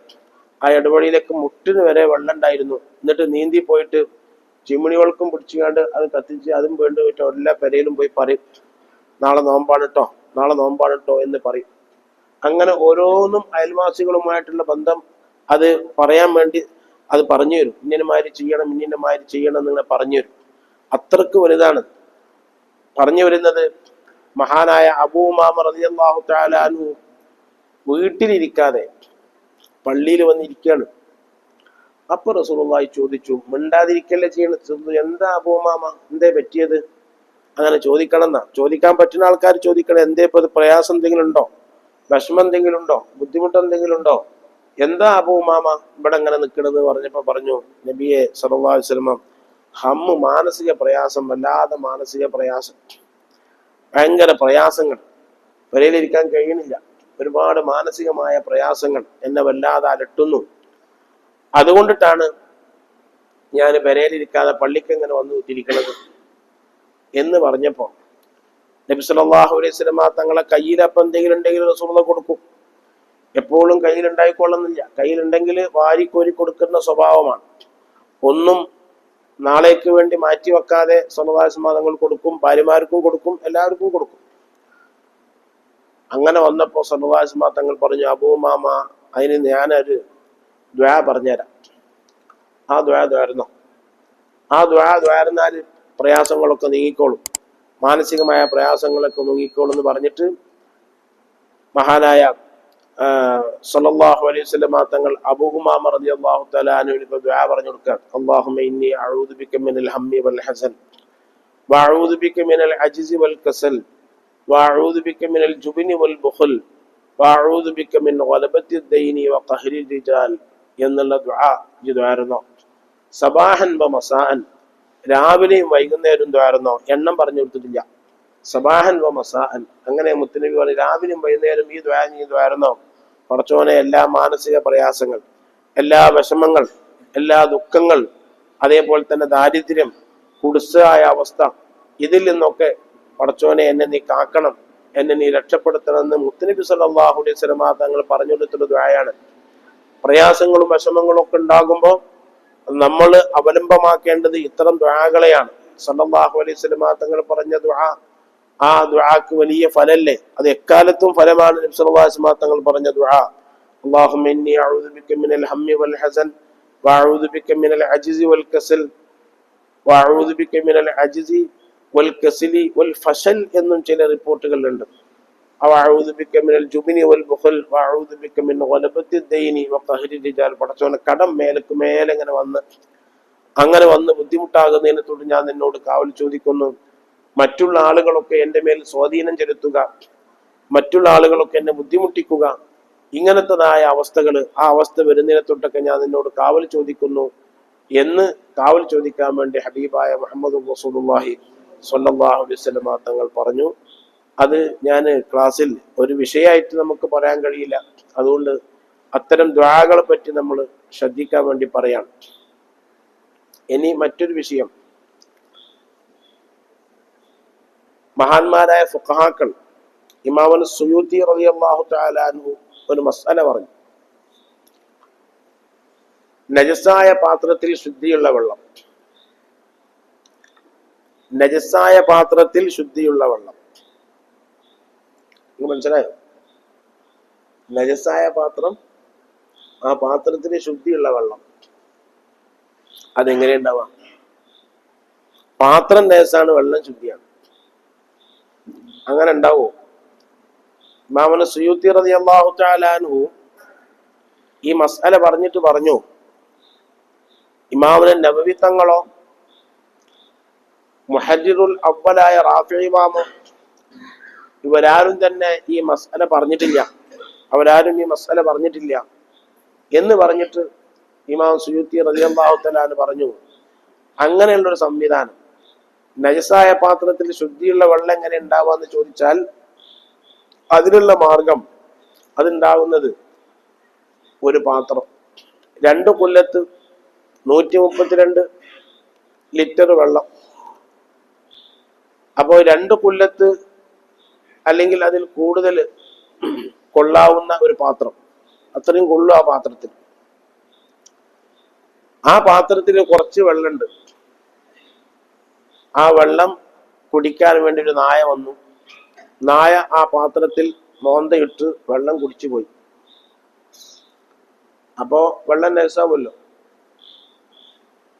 ആ ഇടവഴിയിലേക്ക് മുട്ടിന് വരെ വെള്ളം ഉണ്ടായിരുന്നു. എന്നിട്ട് നീന്തി പോയിട്ട് ചിമ്മിണികൾക്കും പിടിച്ചുകൊണ്ട് അത് കത്തിച്ച് അതും വേണ്ടി പോയിട്ട് എല്ലാ പെരയിലും പോയി പറയും, നാളെ നോമ്പാണ് കേട്ടോ, നാളെ നോമ്പാണ് കേട്ടോ എന്ന് പറയും. അങ്ങനെ ഓരോന്നും അയൽവാസികളുമായിട്ടുള്ള ബന്ധം അത് പറയാൻ വേണ്ടി അത് പറഞ്ഞു തരും. ഇന്നമാതിരി ചെയ്യണം, ഇന്നമാതിരി ചെയ്യണം എന്നിങ്ങനെ പറഞ്ഞു തരും. അത്രക്ക് വലുതാണ്. പറഞ്ഞു വരുന്നത് മഹാനായ അബൂ ഉമാമ റളിയല്ലാഹു തആല അൻഹു വീട്ടിലിരിക്കാതെ പള്ളിയിൽ വന്നിരിക്കുകയാണ്. അപ്പൊ റസൂലുള്ളാഹി ചോദിച്ചു, മിണ്ടാതിരിക്കല്ലേ ചെയ്യണം, എന്താ അബൂ ഉമാമ, എന്തേ പറ്റിയത്? അങ്ങനെ ചോദിക്കണം എന്നാ. ചോദിക്കാൻ പറ്റുന്ന ആൾക്കാർ ചോദിക്കണം. എന്തേ ഇപ്പൊ പ്രയാസം എന്തെങ്കിലും ഉണ്ടോ, വിഷമം എന്തെങ്കിലും ഉണ്ടോ, ബുദ്ധിമുട്ട് എന്തെങ്കിലും ഉണ്ടോ, എന്താ അബൂ ഉമാമ ഇവിടെ ഇങ്ങനെ നിൽക്കണെന്ന് പറഞ്ഞപ്പോ പറഞ്ഞു, നബിയെ സല്ലല്ലാഹു അലൈഹി വസല്ലം, ഹമ്മ്, മാനസിക പ്രയാസം, വല്ലാതെ മാനസിക പ്രയാസം, ഭയങ്കര പ്രയാസങ്ങൾ, പെരയിലിരിക്കാൻ കഴിയണില്ല, ഒരുപാട് മാനസികമായ പ്രയാസങ്ങൾ എന്നെ വല്ലാതെ അലട്ടുന്നു. അതുകൊണ്ടിട്ടാണ് ഞാൻ പെരയിലിരിക്കാതെ പള്ളിക്ക് എങ്ങനെ വന്നു തിരിക്കണത് എന്ന് പറഞ്ഞപ്പോ നബി സല്ലല്ലാഹു അലൈഹി വസല്ലം തങ്ങളെ കയ്യിലപ്പം എന്തെങ്കിലും ഉണ്ടെങ്കിൽ റസൂലുള്ളാഹി കൊടുക്കും. എപ്പോഴും കയ്യിലുണ്ടായിക്കൊള്ളുന്നില്ല. കയ്യിലുണ്ടെങ്കിൽ വാരിക്കോരി കൊടുക്കുന്ന സ്വഭാവമാണ്. ഒന്നും നാളേക്ക് വേണ്ടി മാറ്റി വെക്കാതെ സല്ലല്ലാഹു അലൈഹി വസല്ലം തങ്ങൾ കൊടുക്കും. ഭാര്യമാർക്കും കൊടുക്കും, എല്ലാവർക്കും കൊടുക്കും. അങ്ങനെ വന്നപ്പോ സല്ലല്ലാഹു അലൈഹി വസല്ലം തങ്ങൾ പറഞ്ഞു, അബൂ ഉമാമ, അതിന് ഞാനൊരു ദ്വാ പറഞ്ഞുതരാം. ആ ദ്വാ ദ്വാരുന്നോ? ആ ദ്വാ ദ്വാരുന്നാൽ പ്രയാസങ്ങളൊക്കെ നീങ്ങിക്കോളും, മാനസികമായ പ്രയാസങ്ങളൊക്കെ നീങ്ങിക്കോളും എന്ന് പറഞ്ഞിട്ട് മഹാനായ സല്ലല്ലാഹു അലൈഹി വസല്ലം തങ്ങൾ അബൂ ഉമാമ റളിയല്ലാഹു തആല അൻഹുവിന് ദുആ പറഞ്ഞു കൊടുക്കാൻ. അല്ലാഹുമ്മ ഇന്നി അഊദു ബിക മിനൽ ഹമ്മി വൽ ഹസൻ വഅഊദു ബിക മിനൽ അജ്സി വൽ കസൽ വഅഊദു ബിക മിനൽ ജുബ്നി വൽ ബുഖൽ വഅഊദു ബിക മിൻ ഗലബത്തി ദൈനി വഖഹരി റിജാൽ എന്നുള്ള ദുആ ദ്വാരുന്നോ? സബാഹൻ വ മസാഅൻ, രാവിലെയും വൈകുന്നേരവും ദ്വാരുന്നോ? എണ്ണം പറഞ്ഞു കൊടുത്തിട്ടില്ല. സബാഹൻ വ മസാഅൻ, അങ്ങനെ മുത്തുനബി പറഞ്ഞു രാവിലെയും വൈകുന്നേരം ഈ ദ്വാ നീ ദ്വാരുന്നോ? പടച്ചോനെ, എല്ലാ മാനസിക പ്രയാസങ്ങൾ, എല്ലാ വിഷമങ്ങൾ, എല്ലാ ദുഃഖങ്ങൾ, അതേപോലെ തന്നെ ദാരിദ്ര്യം, കുടിശ്ശിയായ അവസ്ഥ, ഇതിൽ നിന്നൊക്കെ പടച്ചോനെ എന്നെ നീ കാക്കണം, എന്നെ നീ രക്ഷപ്പെടുത്തണമെന്ന് മുത്തുനബി സല്ലല്ലാഹു അലൈഹി വസല്ലം തങ്ങൾ പറഞ്ഞു കൊടുത്തൊരു ദ്വായാണ്. പ്രയാസങ്ങളും വിഷമങ്ങളും ഒക്കെ ഉണ്ടാകുമ്പോൾ നമ്മൾ അവലംബമാക്കേണ്ടത് ഇത്തരം ദുആകളെയാണ്. സല്ലല്ലാഹു അലൈഹി വസല്ലം തങ്ങൾ പറഞ്ഞ ദുആ, ആ ദുആക്ക് വലിയ ഫലല്ലേ, അത് എക്കാലത്തും ഫലമാണ്. നബി സല്ലല്ലാഹു അലൈഹി വസല്ലം തങ്ങൾ പറഞ്ഞ ദുആ, അല്ലാഹുമ്മ ഇന്നി അഊദു ബിക മിനൽ ഹമ്മി വൽ ഹസൻ വഅഊദു ബിക മിനൽ അജ്സി വൽ കസൽ വഅഊദു ബിക മിനൽ അജ്സി വൽ കസലി വൽ ഫശൽ എന്നും ചില റിപ്പോർട്ടുകളിലുണ്ട്. വഅഊദു ബിക മിനൽ ജുബ്നി വൽ ബുഖൽ വഅഊദു ബിക മിൻ ഗലബത്തി ദൈനി വഖഹരി റിജാൽ. പടച്ചോനെ, കടം മേലക്ക് മേലെ അങ്ങനെ വന്ന് ബുദ്ധിമുട്ടാകുന്നതിനെ തൊട്ട് ഞാൻ നിന്നോട് കാവൽ ചോദിക്കുന്നു. മറ്റുള്ള ആളുകളൊക്കെ എൻ്റെ മേൽ സ്വാധീനം ചെലുത്തുക, മറ്റുള്ള ആളുകളൊക്കെ എന്നെ ബുദ്ധിമുട്ടിക്കുക, ഇങ്ങനത്തതായ അവസ്ഥകൾ, ആ അവസ്ഥ വരുന്നതിനെ തൊട്ടൊക്കെ ഞാൻ നിന്നോട് കാവൽ ചോദിക്കുന്നു എന്ന് കാവൽ ചോദിക്കാൻ വേണ്ടി ഹബീബായ മുഹമ്മദ് റസൂലുള്ളാഹി സ്വല്ലല്ലാഹു അലൈഹി വസല്ലം തങ്ങൾ പറഞ്ഞു. അത് ഞാൻ ക്ലാസ്സിൽ ഒരു വിഷയമായിട്ട് നമുക്ക് പറയാൻ കഴിയില്ല, അതുകൊണ്ട് അത്തരം ദുആകളെ പറ്റി നമ്മൾ ശ്രദ്ധിക്കാൻ വേണ്ടി പറയാണ്. ഇനി മറ്റൊരു വിഷയം, മഹാന്മാരായ ഫുഖഹാക്കൾ ഇമാമുൽ സുയൂത്തി റളിയല്ലാഹു തആല അൻഹു ഒരു മസ്അല പറഞ്ഞു. നജസായ പാത്രത്തിൽ ശുദ്ധിയുള്ള വെള്ളം, നജസായ പാത്രത്തിൽ ശുദ്ധിയുള്ള വെള്ളം, മനസ്സിലായോ? നജസായ പാത്രം, ആ പാത്രത്തിന് ശുദ്ധിയുള്ള വെള്ളം, അതെങ്ങനെ ഉണ്ടാവാം? പാത്രം നജസാണ്, വെള്ളം ശുദ്ധിയാണ്, അങ്ങനെ ഉണ്ടാവോ? ഇമാമുൽ സുയൂത്തി റളിയല്ലാഹു തആല അൻഹു ഈ മസ്അല പറഞ്ഞിട്ട് പറഞ്ഞു, ഇമാമുൽ നബവി തങ്ങളോ മുഹജ്ജിറുൽ അവ്വലായ റാഫിഈ ഇമാമോ ഇവരാരും തന്നെ ഈ മസ്അല പറഞ്ഞിട്ടില്ല, അവരാരും ഈ മസ്അല പറഞ്ഞിട്ടില്ല എന്ന് പറഞ്ഞിട്ട് ഇമാം സുയൂത്തി റളിയല്ലാഹു തആല അൻഹു പറഞ്ഞു, അങ്ങനെയുള്ളൊരു സംവിധാനം, നജസായ പാത്രത്തിൽ ശുദ്ധിയുള്ള വെള്ളം എങ്ങനെ ഉണ്ടാവാന്ന് ചോദിച്ചാൽ അതിനുള്ള മാർഗം, അതുണ്ടാവുന്നത് ഒരു പാത്രം, 2 കൊല്ലത്ത് 132 ലിറ്റർ വെള്ളം. അപ്പോൾ 2 കൊല്ലത്ത് അല്ലെങ്കിൽ അതിൽ കൂടുതൽ കൊള്ളാവുന്ന ഒരു പാത്രം, അത്രയും കൊള്ളും ആ പാത്രത്തിൽ. ആ പാത്രത്തിൽ കുറച്ച് വെള്ളമുണ്ട്, ആ വെള്ളം കുടിക്കാൻ വേണ്ടി ഒരു നായ വന്നു. നായ ആ പാത്രത്തിൽ മോന്തയിട്ട് വെള്ളം കുടിച്ചു പോയി. അപ്പോ വെള്ളം നജസാവുമല്ലോ,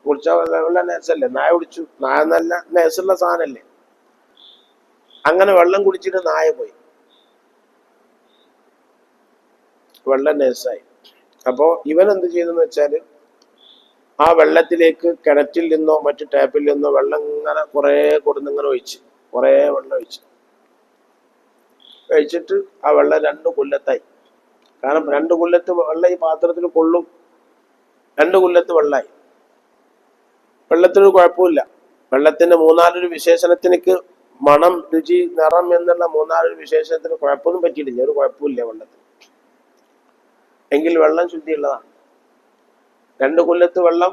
കുടിച്ച വെള്ളം നജസല്ലേ, നായ കുടിച്ചു, നായ നല്ല നജസുള്ള സാധനല്ലേ. അങ്ങനെ വെള്ളം കുടിച്ചിട്ട് നായ പോയി, വെള്ളം നജസായി. അപ്പോ ഇവൻ എന്ത് ചെയ്തെന്ന് വെച്ചാല്, ആ വെള്ളത്തിലേക്ക് കിണറ്റിൽ നിന്നോ മറ്റു ടാപ്പിൽ നിന്നോ വെള്ളം ഇങ്ങനെ കുറെ കൊടുന്നിങ്ങനെ ഒഴിച്ച്, കുറെ വെള്ളം ഒഴിച്ചിട്ട് ആ വെള്ളം 2 കൊല്ലത്തായി. കാരണം 2 കൊല്ലത്ത് വെള്ളം ഈ പാത്രത്തിൽ കൊള്ളും, 2 കൊല്ലത്ത് വെള്ളമായി. വെള്ളത്തിന് കുഴപ്പമില്ല, വെള്ളത്തിന്റെ 3-4 വിശേഷണത്തിനക്ക് മണം, രുചി, നിറം എന്നുള്ള 3-4 വിശേഷണത്തിന് കുഴപ്പമൊന്നും പറ്റിയിട്ടില്ല, ഒരു കുഴപ്പമില്ല വെള്ളത്തിന്. എങ്കിൽ വെള്ളം ശുദ്ധിയുള്ളതാണ്. 2 കൊല്ലത്ത് വെള്ളം,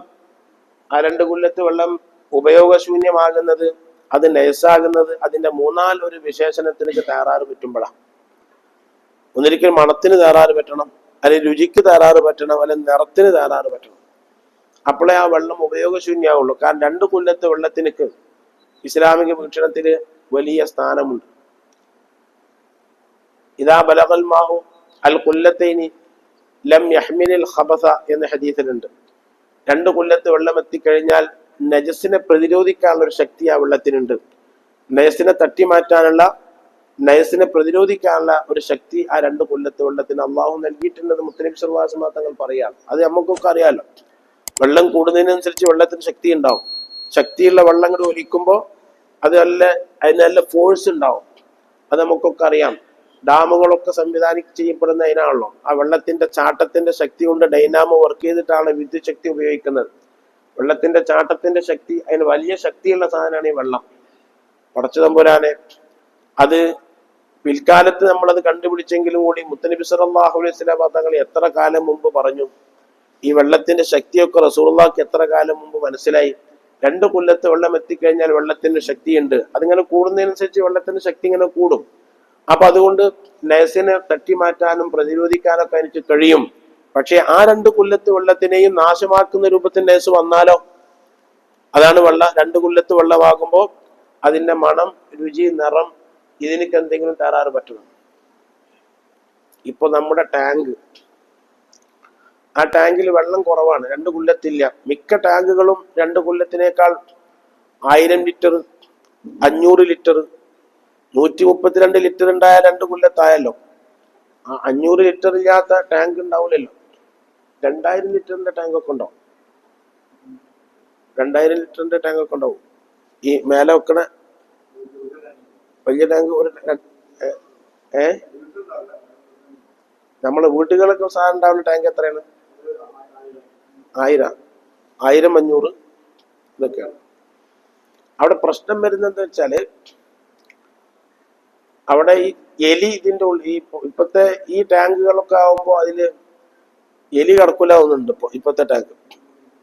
ആ 2 കൊല്ലത്ത് വെള്ളം ഉപയോഗശൂന്യമാകുന്നത്, അത് നജസാകുന്നത് അതിന്റെ 3-4 വിശേഷണത്തിനൊക്കെ തകരാറ് പറ്റുമ്പോഴാണ്. ഒന്നിരിക്കൽ മണത്തിന് തകരാറ് പറ്റണം, അല്ലെങ്കിൽ രുചിക്ക് തകരാറ് പറ്റണം, അല്ലെങ്കിൽ നിറത്തിന് തകരാറ് പറ്റണം, അപ്പോഴേ ആ വെള്ളം ഉപയോഗശൂന്യമാവുള്ളൂ. കാരണം 2 കൊല്ലത്തെ വെള്ളത്തിനക്ക് ഇസ്ലാമിക വീക്ഷണത്തിന് വലിയ ഇദാ ബലഗൽ മാഉ അൽ ഖുല്ലത്തൈനി ലം യഹ്മിനിൽ ഖബസ എന്ന ഹദീസിലുണ്ട്. 2 കൊല്ലത്ത് വെള്ളം എത്തിക്കഴിഞ്ഞാൽ നജസിനെ പ്രതിരോധിക്കാനുള്ള ഒരു ശക്തി ആ വെള്ളത്തിനുണ്ട്. നജസിനെ തട്ടിമാറ്റാനുള്ള, നജസിനെ പ്രതിരോധിക്കാനുള്ള ഒരു ശക്തി ആ 2 കൊല്ലത്ത് വെള്ളത്തിന് അള്ളാഹു നൽകിയിട്ടുണ്ടെന്ന് മുത്തനബി സല്ലല്ലാഹു അലൈഹി വസല്ലം തങ്ങൾ പറയാം. അത് നമുക്കൊക്കെ അറിയാലോ. വെള്ളം കൂടുന്നതിനനുസരിച്ച് വെള്ളത്തിന് ശക്തി ഉണ്ടാവും. ശക്തിയുള്ള വെള്ളം കൂടെ ഒലിക്കുമ്പോൾ അതിന് നല്ല ഫോഴ്സ് ഉണ്ടാവും. അത് നമുക്കൊക്കെ അറിയാം. ഡാമുകളൊക്കെ ചെയ്യപ്പെടുന്ന അതിനാണല്ലോ. ആ വെള്ളത്തിന്റെ ചാട്ടത്തിന്റെ ശക്തി കൊണ്ട് ഡൈനാമോ വർക്ക് ചെയ്തിട്ടാണ് വിദ്യുത് ശക്തി ഉപയോഗിക്കുന്നത്. വെള്ളത്തിന്റെ ചാട്ടത്തിന്റെ ശക്തി, അതിന് വലിയ ശക്തിയുള്ള സാധനമാണ് ഈ വെള്ളം. പടച്ചു തമ്പുരാനെ, അത് പിൽക്കാലത്ത് നമ്മളത് കണ്ടുപിടിച്ചെങ്കിലും കൂടി മുത്തനബി സല്ലല്ലാഹു അലൈഹി വസല്ലം തങ്ങൾ എത്ര കാലം മുമ്പ് പറഞ്ഞു. ഈ വെള്ളത്തിന്റെ ശക്തിയൊക്കെ റസൂലുള്ളാഹിക്ക് എത്ര കാലം മുമ്പ് മനസ്സിലായി. 2 കൊല്ലത്ത് വെള്ളം എത്തിക്കഴിഞ്ഞാൽ വെള്ളത്തിന് ശക്തിയുണ്ട്. അതിങ്ങനെ കൂടുന്നതിനനുസരിച്ച് വെള്ളത്തിന്റെ ശക്തി ഇങ്ങനെ കൂടും. അപ്പൊ അതുകൊണ്ട് നജസിനെ തട്ടിമാറ്റാനും പ്രതിരോധിക്കാനൊക്കെ എനിക്ക് കഴിയും. പക്ഷെ ആ 2 കൊല്ലത്ത് വെള്ളത്തിനെയും നാശമാക്കുന്ന രൂപത്തിൽ നജസ് വന്നാലോ? അതാണ് 2 കൊല്ലത്ത് വെള്ളമാകുമ്പോൾ അതിന്റെ മണം, രുചി, നിറം ഇതിനൊക്കെ എന്തെങ്കിലും തകരാറ് പറ്റണം. ഇപ്പൊ നമ്മുടെ ടാങ്ക്, ആ ടാങ്കിൽ വെള്ളം കുറവാണ്, 2 കൊല്ലത്തില്ല. മിക്ക ടാങ്കുകളും 2 കൊല്ലത്തിനേക്കാൾ 1000 ലിറ്റർ, 500 ലിറ്റർ, 132 ലിറ്റർ ഉണ്ടായ 2 കൊല്ലത്തായല്ലോ. ആ 500 ലിറ്റർ ഇല്ലാത്ത ടാങ്ക് ഉണ്ടാവില്ലല്ലോ. 2000 ലിറ്ററിന്റെ ടാങ്ക് ഒക്കെ ഉണ്ടാവും. 2000 ലിറ്ററിന്റെ ടാങ്ക് ഒക്കെ ഉണ്ടാവും. ഈ മേലെ വെക്കണ വലിയ ടാങ്ക് ഒരു നമ്മളെ വീട്ടുകളൊക്കെ സാധനം ഉണ്ടാവുന്ന ടാങ്ക് എത്രയാണ്? 1000, 1500 ഇതൊക്കെയാണ്. അവിടെ പ്രശ്നം വരുന്നത് എന്താ വെച്ചാല്, അവിടെ ഈ എലി ഇതിന്റെ ഉള്ളിൽ, ഇപ്പത്തെ ഈ ടാങ്കുകളൊക്കെ ആവുമ്പോ അതില് എലി കടക്കൂലാവുന്നുണ്ട്. ഇപ്പത്തെ ടാങ്ക്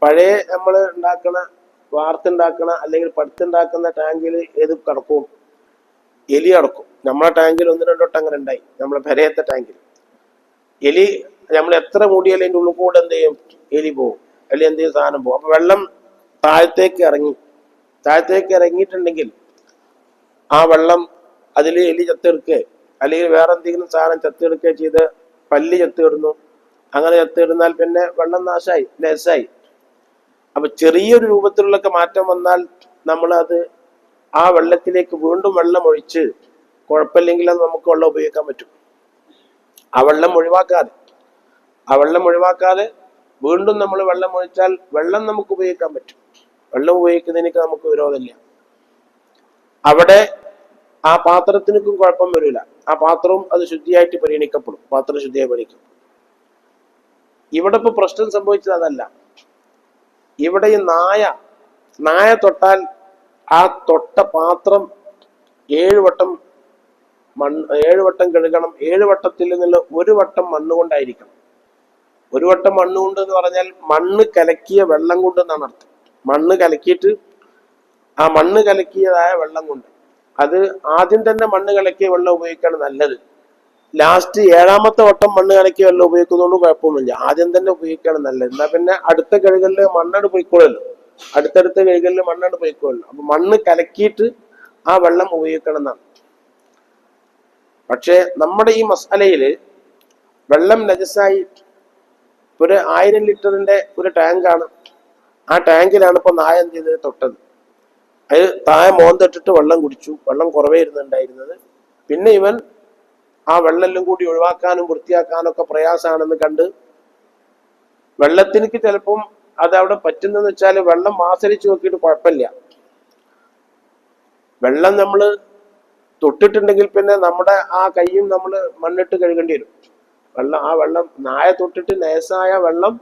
പഴയ നമ്മൾ ഉണ്ടാക്കണ, വാർത്തുണ്ടാക്കണ അല്ലെങ്കിൽ പടുത്തുണ്ടാക്കുന്ന ടാങ്കിൽ ഏത് കടക്കും? എലി കടക്കും. നമ്മളെ ടാങ്കിൽ 1-2 വട്ടം അങ്ങനെ ഉണ്ടായി. നമ്മളെ പെരയത്തെ ടാങ്കിൽ എലി, നമ്മൾ എത്ര മൂടിയാലും അതിൻ്റെ ഉള്ളിൽ കൂടെ എന്ത് ചെയ്യും? എലി പോകും, അല്ലെങ്കിൽ എന്ത് ചെയ്യും? സാധനം പോകും. അപ്പൊ വെള്ളം താഴത്തേക്ക് ഇറങ്ങിയിട്ടുണ്ടെങ്കിൽ ആ വെള്ളം അതിൽ എലി ചത്തെടുക്കുക അല്ലെങ്കിൽ വേറെ എന്തെങ്കിലും സാധനം ചത്തെടുക്കുക ചെയ്ത് പല്ലി ചത്തിടുന്നു. അങ്ങനെ ചത്തിടുന്നാൽ പിന്നെ വെള്ളം നാശമായി, നജസായി. അപ്പൊ ചെറിയൊരു രൂപത്തിലുള്ളൊക്കെ മാറ്റം വന്നാൽ നമ്മൾ അത് ആ വെള്ളത്തിലേക്ക് വീണ്ടും വെള്ളം ഒഴിച്ച്, കുഴപ്പമില്ലെങ്കിൽ അത് നമുക്ക് വെള്ളം ഉപയോഗിക്കാൻ പറ്റും. ആ വെള്ളം ഒഴിവാക്കാതെ വീണ്ടും നമ്മൾ വെള്ളം ഒഴിച്ചാൽ വെള്ളം നമുക്ക് ഉപയോഗിക്കാൻ പറ്റും. വെള്ളം ഉപയോഗിക്കുന്നതിനൊക്കെ നമുക്ക് വിരോധമില്ല. അവിടെ ആ പാത്രത്തിനും കുഴപ്പം വരില്ല. ആ പാത്രവും അത് ശുദ്ധിയായിട്ട് പരിഗണിക്കപ്പെടും. പാത്രം ശുദ്ധിയായി പരിഗണിക്കും. ഇവിടെ ഇപ്പൊ പ്രശ്നം സംഭവിച്ചത് അതല്ല. ഇവിടെ ഈ നായ തൊട്ടാൽ ആ തൊട്ട പാത്രം 7 വട്ടം കഴുകണം. 7 വട്ടത്തിൽ നിന്നുള്ള 1 വട്ടം മണ്ണ് കൊണ്ടായിരിക്കണം. 1 വട്ടം മണ്ണ് കൊണ്ട് എന്ന് പറഞ്ഞാൽ മണ്ണ് കലക്കിയ വെള്ളം കൊണ്ട് എന്നാണ് അർത്ഥം. മണ്ണ് കലക്കിയിട്ട് ആ മണ്ണ് കലക്കിയതായ വെള്ളം കൊണ്ട്, അത് ആദ്യം തന്നെ മണ്ണ് കലക്കിയ വെള്ളം ഉപയോഗിക്കുകയാണ് നല്ലത്. ലാസ്റ്റ് 7ാമത്തെ വട്ടം മണ്ണ് കലക്കിയ വെള്ളം ഉപയോഗിക്കുന്നതുകൊണ്ട് കുഴപ്പമൊന്നുമില്ല. ആദ്യം തന്നെ ഉപയോഗിക്കുകയാണ് നല്ലത്. എന്നാ പിന്നെ അടുത്ത കഴുകലില് മണ്ണാണ് പോയിക്കോളല്ലോ. അടുത്തടുത്ത കഴുകലില് മണ്ണാണ് പോയിക്കോളല്ലോ. അപ്പൊ മണ്ണ് കലക്കിയിട്ട് ആ വെള്ളം ഉപയോഗിക്കണം എന്നാണ്. പക്ഷെ നമ്മുടെ ഈ മസാലയില് വെള്ളം നജസായി, ഒരു 1000 ലിറ്ററിന്റെ ഒരു ടാങ്കാണ്. ആ ടാങ്കിലാണ് ഇപ്പൊ നായ എന്ത് ചെയ്തത്? തൊട്ടത്. അത് താഴെ മോന്തിട്ടിട്ട് വെള്ളം കുടിച്ചു. വെള്ളം കുറവേ ഇരുന്നുണ്ടായിരുന്നത്. പിന്നെ ഇവൻ ആ വെള്ളം കൂടി ഒഴിവാക്കാനും വൃത്തിയാക്കാനും ഒക്കെ പ്രയാസമാണെന്ന് കണ്ട്, വെള്ളത്തിലേക്ക് ചിലപ്പം അത് അവിടെ പറ്റുന്നതെന്ന് വെച്ചാൽ വെള്ളം ആസ്വദിച്ച് നോക്കിയിട്ട് കുഴപ്പമില്ല. വെള്ളം നമ്മൾ തൊട്ടിട്ടുണ്ടെങ്കിൽ പിന്നെ നമ്മുടെ ആ കൈയും നമ്മൾ മണ്ണിട്ട് കഴുകേണ്ടി വരും. ആ വെള്ളം നായ തൊട്ടിട്ട് നയസായ വെള്ളം,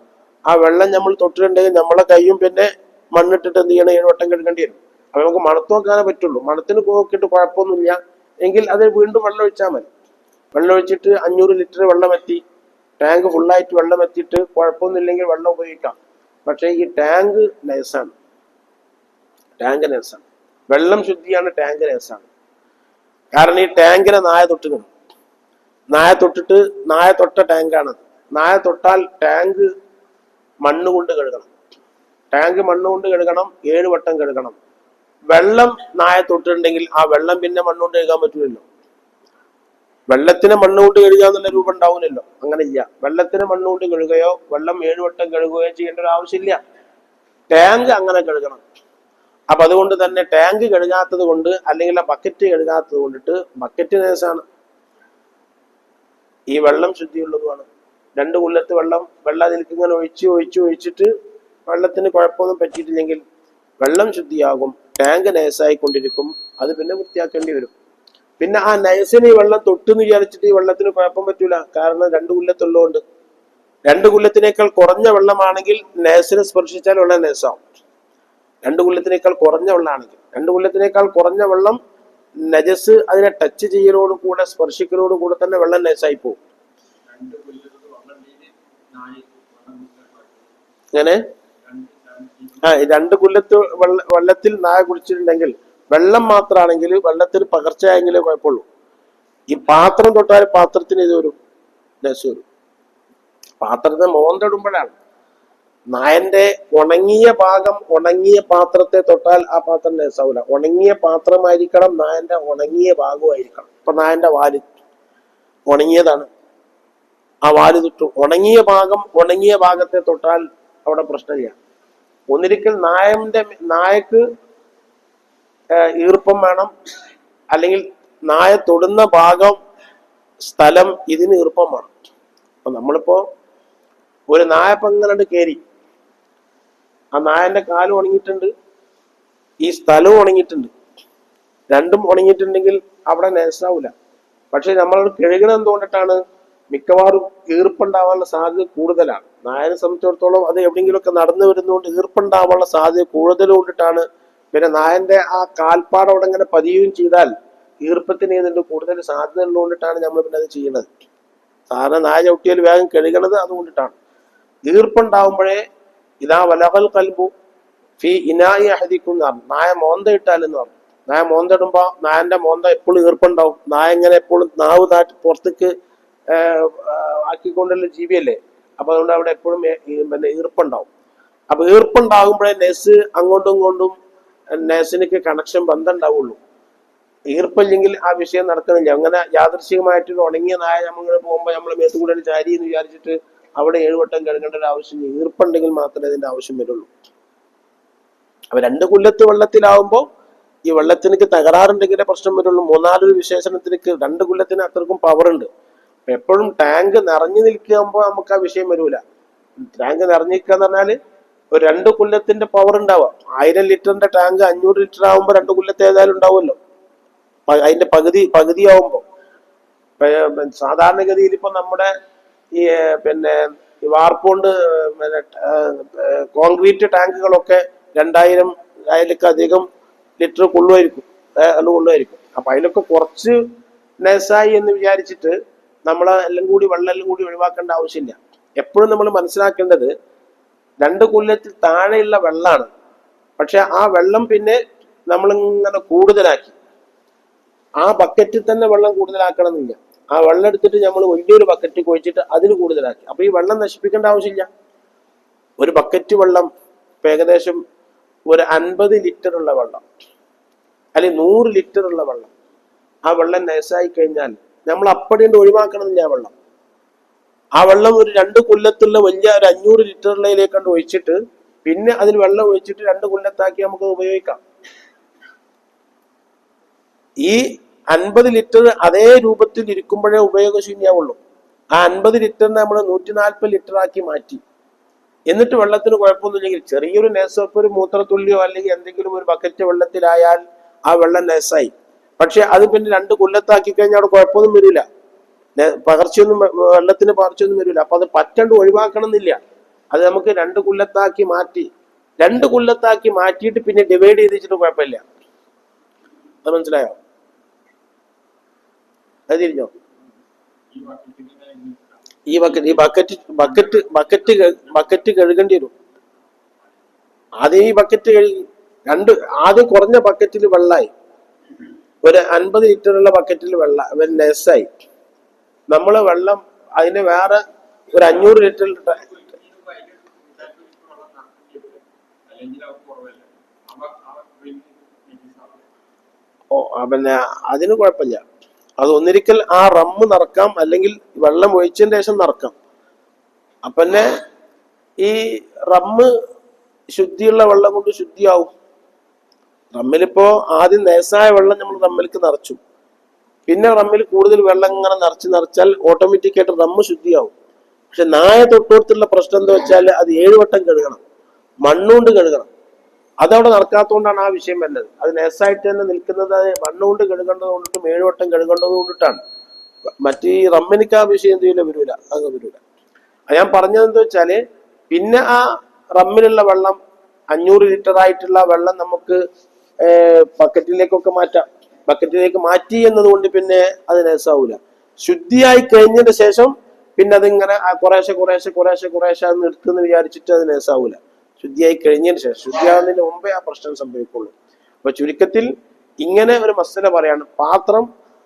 ആ വെള്ളം നമ്മൾ തൊട്ടിട്ടുണ്ടെങ്കിൽ നമ്മളെ കൈയും പിന്നെ മണ്ണിട്ടിട്ട് എന്ത് ചെയ്യണം? 7 വട്ടം കഴുകേണ്ടി വരും. അപ്പൊ നമുക്ക് മണത്ത് നോക്കാനേ പറ്റുള്ളൂ. മണത്തിന് നോക്കിയിട്ട് കുഴപ്പമൊന്നുമില്ല എങ്കിൽ അത് വീണ്ടും വെള്ളം ഒഴിച്ചാൽ മതി. വെള്ളം ഒഴിച്ചിട്ട് 500 ലിറ്റർ വെള്ളം എത്തി, ടാങ്ക് ഫുള്ളായിട്ട് വെള്ളം എത്തിയിട്ട് കുഴപ്പമൊന്നുമില്ലെങ്കിൽ വെള്ളം ഉപയോഗിക്കാം. പക്ഷേ ഈ ടാങ്ക് നൈസാണ്. വെള്ളം ശുദ്ധിയാണ്, ടാങ്ക് നൈസാണ്. കാരണം ഈ ടാങ്കിനെ നായ തൊട്ട ടാങ്കാണത്. നായ തൊട്ടാൽ ടാങ്ക് മണ്ണ് കൊണ്ട് കഴുകണം. 7 വട്ടം കഴുകണം. വെള്ളം നായ തൊട്ടിട്ടുണ്ടെങ്കിൽ ആ വെള്ളം പിന്നെ മണ്ണുകൊണ്ട് കഴുകാൻ പറ്റില്ലല്ലോ. വെള്ളത്തിന് മണ്ണുകൊണ്ട് കഴുകുക എന്നുള്ള രൂപം ഉണ്ടാവില്ലല്ലോ, അങ്ങനെ ഇല്ല. വെള്ളത്തിന് മണ്ണുകൊണ്ട് കഴുകുകയോ വെള്ളം 7 വട്ടം കഴുകുകയോ ചെയ്യേണ്ട ഒരു ആവശ്യമില്ല. ടാങ്ക് അങ്ങനെ കഴുകണം. അപ്പൊ അതുകൊണ്ട് തന്നെ ടാങ്ക് കഴുകാത്തത് കൊണ്ട്, അല്ലെങ്കിൽ ആ ബക്കറ്റ് കഴുകാത്തത് കൊണ്ടിട്ട് ബക്കറ്റ് നേസാണ്, ഈ വെള്ളം ശുദ്ധിയുള്ളതുമാണ്. 2 കുല്ലത്ത് വെള്ളം അതിലേക്ക് ഇങ്ങനെ ഒഴിച്ചിട്ട് വെള്ളത്തിന് കുഴപ്പമൊന്നും പറ്റിയിട്ടില്ലെങ്കിൽ വെള്ളം ശുദ്ധിയാകും, ടാങ്ക് നൈസായിക്കൊണ്ടിരിക്കും. അത് പിന്നെ വൃത്തിയാക്കേണ്ടി വരും. പിന്നെ ആ നൈസിന് ഈ വെള്ളം തൊട്ടെന്ന് വിചാരിച്ചിട്ട് ഈ വെള്ളത്തിന് കുഴപ്പം പറ്റൂല. കാരണം 2 കുല്ലത്തുള്ളതുകൊണ്ട്. 2 കുല്ലത്തിനേക്കാൾ കുറഞ്ഞ വെള്ളമാണെങ്കിൽ നൈസിനെ സ്പർശിച്ചാൽ വെള്ളം നൈസാവും. 2 കുല്ലത്തിനേക്കാൾ കുറഞ്ഞ വെള്ളമാണെങ്കിൽ, 2 കുല്ലത്തിനേക്കാൾ കുറഞ്ഞ വെള്ളം നജസ് അതിനെ ടച്ച് ചെയ്യലോട് കൂടെ, സ്പർശിക്കലോട് കൂടെ തന്നെ വെള്ളം നൈസായി പോകും. അങ്ങനെ 2 കുല്ലത്ത് വെള്ളത്തിൽ നായ കുടിച്ചിട്ടുണ്ടെങ്കിൽ, വെള്ളം മാത്രമാണെങ്കിൽ വെള്ളത്തിന് പകർച്ചയായെങ്കിലേ കുഴപ്പമുള്ളൂ. ഈ പാത്രം തൊട്ടാൽ പാത്രത്തിന് ഇത് വരും, നജസ് വരും. പാത്രത്തെ മോന്തിടുമ്പോഴാണ്. നായന്റെ ഉണങ്ങിയ ഭാഗം ഉണങ്ങിയ പാത്രത്തെ തൊട്ടാൽ ആ പാത്രം നജസാവൂല. ഉണങ്ങിയ പാത്രമായിരിക്കണം, നായന്റെ ഉണങ്ങിയ ഭാഗമായിരിക്കണം. ഇപ്പൊ നായന്റെ വാല് ഉണങ്ങിയതാണ്, ആ വാല് തൊട്ടു. ഉണങ്ങിയ ഭാഗത്തെ തൊട്ടാൽ അവിടെ പ്രശ്നമില്ല. ഒന്നിരിക്കൽ നായക്ക് ഈർപ്പം വേണം, അല്ലെങ്കിൽ നായ തൊടുന്ന ഭാഗം, സ്ഥലം, ഇതിന് ഈർപ്പം വേണം. അപ്പൊ നമ്മളിപ്പോ ഒരു നായപ്പങ്ങനെ കയറി, ആ നായന്റെ കാല് ഉണങ്ങിയിട്ടുണ്ട്, ഈ സ്ഥലവും ഉണങ്ങിയിട്ടുണ്ട്. രണ്ടും ഉണങ്ങിയിട്ടുണ്ടെങ്കിൽ അവിടെ നജസാവൂല. പക്ഷെ നമ്മൾ കഴുകണം എന്തുകൊണ്ടിട്ടാണ്? മിക്കവാറും ഈർപ്പുണ്ടാവാനുള്ള സാധ്യത കൂടുതലാണ്. നായനെ സംബന്ധിച്ചിടത്തോളം അത് എവിടെയെങ്കിലുമൊക്കെ നടന്നു വരുന്നതുകൊണ്ട് ഈർപ്പുണ്ടാവാനുള്ള സാധ്യത കൂടുതൽ കൊണ്ടിട്ടാണ്. പിന്നെ നായന്റെ ആ കാൽപ്പാട് അവിടെ ഇങ്ങനെ പതിയുകയും ചെയ്താൽ ഈർപ്പത്തിന് ഇതിന്റെ കൂടുതൽ സാധ്യത ഉള്ളതുകൊണ്ടിട്ടാണ് നമ്മൾ പിന്നെ അത് ചെയ്യുന്നത്. സാധാരണ നായ ചവിട്ടിയാൽ വേഗം കഴുകണത് അതുകൊണ്ടിട്ടാണ്. ഈർപ്പുണ്ടാവുമ്പോഴേ ഇതാ വലകൽ കൽബു ഫി ഇനായി അഹദിക്കും എന്ന് പറഞ്ഞു. നായ മോന്ത ഇട്ടാലെന്ന് പറഞ്ഞു. നായ മോന്ത ഇടുമ്പോ നായന്റെ മോന്ത എപ്പോഴും ഈർപ്പുണ്ടാവും. നായ ഇങ്ങനെ എപ്പോഴും നാവ് പുറത്തേക്ക് ആക്കിക്കൊണ്ടുള്ള ജീവിയല്ലേ. അപ്പൊ അതുകൊണ്ട് അവിടെ എപ്പോഴും പിന്നെ ഈർപ്പുണ്ടാവും. അപ്പൊ ഈർപ്പുണ്ടാകുമ്പോഴേ നെസ് അങ്ങോട്ടും ഇങ്ങോട്ടും നെസിനൊക്കെ കണക്ഷൻ ബന്ധം ഉണ്ടാവുള്ളൂ. ഈർപ്പില്ലെങ്കിൽ ആ വിഷയം നടക്കണില്ല. അങ്ങനെ യാദൃശികമായിട്ട് ഉണങ്ങിയ നായ നമ്മളിങ്ങനെ പോകുമ്പോ നമ്മളെ മേത്ത് കൂടെ ചാരി എന്ന് വിചാരിച്ചിട്ട് അവിടെ 7 വട്ടം കഴുകേണ്ട ഒരു ആവശ്യമില്ല. ഈർപ്പുണ്ടെങ്കിൽ മാത്രമേ അതിന്റെ ആവശ്യം വരുള്ളൂ. അപ്പൊ 2 കുല്ലത്ത് വെള്ളത്തിലാവുമ്പോ ഈ വെള്ളത്തിനക്ക് തകരാറുണ്ടെങ്കിലേ പ്രശ്നം വരുള്ളൂ. 3-4 വിശേഷണത്തിനക്ക് 2 കുല്ലത്തിന് അത്രക്കും പവർ ഉണ്ട്. എപ്പോഴും ടാങ്ക് നിറഞ്ഞു നിൽക്കുമ്പോ നമുക്ക് ആ വിഷയം വരൂല. ടാങ്ക് നിറഞ്ഞിരിക്കുക എന്ന് പറഞ്ഞാല് ഒരു 2 കുല്ലത്തിന്റെ പവർ ഉണ്ടാവാം. 1000 ലിറ്ററിന്റെ ടാങ്ക് 500 ലിറ്റർ ആവുമ്പോ 2 കുല്ലത്തെ ഏതായാലും ഉണ്ടാവുമല്ലോ. അതിന്റെ പകുതിയാവുമ്പോ സാധാരണഗതിയിൽ ഇപ്പൊ നമ്മുടെ ഈ പിന്നെ വാർപ്പുകൊണ്ട് പിന്നെ കോൺക്രീറ്റ് ടാങ്കുകളൊക്കെ 2000 അതിലധികം ലിറ്റർ കൊള്ളുമായിരിക്കും. അപ്പൊ അതിലൊക്കെ കുറച്ച് നൈസായി എന്ന് വിചാരിച്ചിട്ട് നമ്മൾ എല്ലാം കൂടി ഒഴിവാക്കേണ്ട ആവശ്യമില്ല. എപ്പോഴും നമ്മൾ മനസ്സിലാക്കേണ്ടത് 2 കുല്ലത്തിൽ താഴെയുള്ള വെള്ളമാണ്. പക്ഷെ ആ വെള്ളം പിന്നെ നമ്മളിങ്ങനെ കൂടുതലാക്കി, ആ ബക്കറ്റിൽ തന്നെ വെള്ളം കൂടുതലാക്കണം എന്നില്ല. ആ വെള്ളം എടുത്തിട്ട് നമ്മൾ വലിയൊരു ബക്കറ്റ് കുഴിച്ചിട്ട് അതിന് കൂടുതലാക്കി. അപ്പൊ ഈ വെള്ളം നശിപ്പിക്കേണ്ട ആവശ്യമില്ല. ഒരു ബക്കറ്റ് വെള്ളം ഏകദേശം ഒരു 50 ലിറ്റർ ഉള്ള വെള്ളം, അല്ലെങ്കിൽ 100 ലിറ്റർ ഉള്ള വെള്ളം, ആ വെള്ളം നൈസായി കഴിഞ്ഞാൽ നമ്മൾ അപ്പടിണ്ട് ഒഴിവാക്കണമെന്നില്ല. ആ വെള്ളം ഒരു 2 കുല്ലത്തുള്ള വലിയ ഒരു 500 ലിറ്ററിലേക്ക് കണ്ട് ഒഴിച്ചിട്ട് പിന്നെ അതിൽ വെള്ളം ഒഴിച്ചിട്ട് 2 കുല്ലത്താക്കി നമുക്ക് ഉപയോഗിക്കാം. ഈ 50 ലിറ്റർ അതേ രൂപത്തിൽ ഇരിക്കുമ്പോഴേ ഉപയോഗശൂന്യാവുള്ളൂ. ആ 50 ലിറ്ററിനെ നമ്മൾ 140 ലിറ്റർ ആക്കി മാറ്റി. എന്നിട്ട് വെള്ളത്തിന് കുഴപ്പമൊന്നുമില്ലെങ്കിൽ ചെറിയൊരു നേസപ്പ്, ഒരു മൂത്രത്തുള്ളിയോ അല്ലെങ്കിൽ എന്തെങ്കിലും ഒരു ബക്കറ്റ് വെള്ളത്തിലായാൽ ആ വെള്ളം നേസായി. പക്ഷെ അത് പിന്നെ 2 കുല്ലത്താക്കി കഴിഞ്ഞാൽ അവിടെ കുഴപ്പമൊന്നും വരില്ല. വെള്ളത്തിന് പകർച്ചയൊന്നും വരില്ല. അപ്പൊ അത് പറ്റണ്ട് ഒഴിവാക്കണം എന്നില്ല. അത് നമുക്ക് 2 കുല്ലത്താക്കി മാറ്റി, 2 കുല്ലത്താക്കി മാറ്റിയിട്ട് പിന്നെ ഡിവൈഡ് ചെയ്തിട്ട് കുഴപ്പമില്ല. അത് മനസ്സിലായോ? അത് തിരിഞ്ഞോ? ഈ ബക്കറ്റ് കഴുകേണ്ടി വരും. ആദ്യം ഈ ബക്കറ്റ് കഴുകി ആദ്യം കുറഞ്ഞ ബക്കറ്റിൽ വെള്ളമായി, ഒരു 50 ലിറ്ററുള്ള ബക്കറ്റിൽ ലെസ്സായി. നമ്മള് വെള്ളം അതിന് വേറെ ഒരു 500 ലിറ്റർ പിന്നെ അതിന് കുഴപ്പമില്ല. അത് ഒന്നിരിക്കൽ ആ റമ്മ് നിറക്കാം, അല്ലെങ്കിൽ വെള്ളം ഒഴിച്ചതിന് ശേഷം നിറക്കാം. അപ്പന്നെ ഈ റമ്മ് ശുദ്ധിയുള്ള വെള്ളം കൊണ്ട് ശുദ്ധിയാവും. റമ്മിലിപ്പോ ആദ്യം നേസായ വെള്ളം നമ്മൾ റമ്മിലേക്ക് നിറച്ചു, പിന്നെ റമ്മിൽ കൂടുതൽ വെള്ളം ഇങ്ങനെ നിറച്ചാൽ ഓട്ടോമാറ്റിക്കായിട്ട് റമ്മ് ശുദ്ധിയാവും. പക്ഷെ നായ തൊട്ടുകൊടുത്തുള്ള പ്രശ്നം എന്താ വെച്ചാൽ അത് 7 വട്ടം കഴുകണം, മണ്ണുകൊണ്ട് കഴുകണം. അതവിടെ നടക്കാത്തതുകൊണ്ടാണ് ആ വിഷയം വരുന്നത്. അത് നേസായിട്ട് തന്നെ നിൽക്കുന്നത് മണ്ണുകൊണ്ട് കഴുകേണ്ടത് കൊണ്ടിട്ടും 7 വട്ടം കഴുകേണ്ടത് കൊണ്ടിട്ടാണ്. മറ്റേ ഈ റമ്മിനിക്ക് ആ വിഷയം എന്തെങ്കിലും വരൂല, അങ്ങ് വരൂല. ഞാൻ പറഞ്ഞത് എന്താ വെച്ചാല്, പിന്നെ ആ റമ്മിലുള്ള വെള്ളം 500 ലിറ്റർ ആയിട്ടുള്ള വെള്ളം നമുക്ക് ബക്കറ്റിലേക്കൊക്കെ മാറ്റാം. ബക്കറ്റിലേക്ക് മാറ്റി എന്നതുകൊണ്ട് പിന്നെ അത് നേസാവൂല. ശുദ്ധിയായി കഴിഞ്ഞതിന് ശേഷം പിന്നെ അതിങ്ങനെ കുറേശ്ശെ നിർത്തുന്ന വിചാരിച്ചിട്ട് അത് നേസാവൂല. ശുദ്ധിയായി കഴിഞ്ഞതിന് ശേഷം, ശുദ്ധിയാകുന്നതിന് മുമ്പേ ആ പ്രശ്നം സംഭവിക്കുള്ളൂ. അപ്പൊ ചുരുക്കത്തിൽ ഇങ്ങനെ ഒരു മസല പറയാണ്.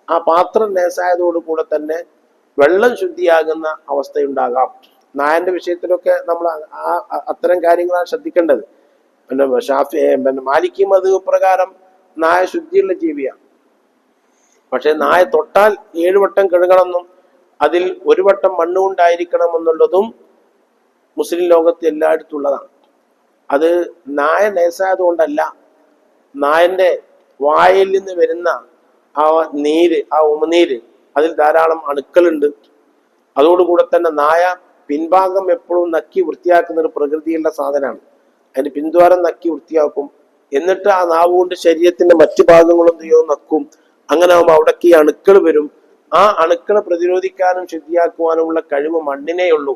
ആ പാത്രം നേസായതോടുകൂടെ തന്നെ വെള്ളം ശുദ്ധിയാകുന്ന അവസ്ഥയുണ്ടാകാം. നായന്റെ വിഷയത്തിലൊക്കെ നമ്മൾ അത്തരം കാര്യങ്ങളാണ് ശ്രദ്ധിക്കേണ്ടത്. പിന്നെ മാലിക്കി മദ്ഹബ് പ്രകാരം നായ ശുദ്ധിയുള്ള ജീവിയാണ്. പക്ഷെ നായ തൊട്ടാൽ 7 വട്ടം കഴുകണമെന്നും അതിൽ 1 വട്ടം മണ്ണുകൊണ്ടായിരിക്കണം എന്നുള്ളതും മുസ്ലിം ലോകത്ത് എല്ലായിടത്തും ഉള്ളതാണ്. അത് നായ നേസായത് കൊണ്ടല്ല, നായന്റെ വായിൽ നിന്ന് വരുന്ന ആ നീര്, ആ ഉമിനീര്, അതിൽ ധാരാളം അണുക്കളുണ്ട്. അതോടുകൂടെ തന്നെ നായ പിൻഭാഗം എപ്പോഴും നക്കി വൃത്തിയാക്കുന്ന ഒരു പ്രകൃതിയുള്ള സാധനമാണ്. അതിന് പിൻദ്വാരം നക്കി വൃത്തിയാക്കും, എന്നിട്ട് ആ നാവ് കൊണ്ട് ശരീരത്തിന്റെ മറ്റു ഭാഗങ്ങളും നക്കും. അങ്ങനെ ആകുമ്പോൾ അവിടേക്ക് ഈ അണുക്കൾ വരും. ആ അണുക്കളെ പ്രതിരോധിക്കാനും ശുദ്ധിയാക്കുവാനുമുള്ള കഴിവ് മണ്ണിനേ ഉള്ളൂ.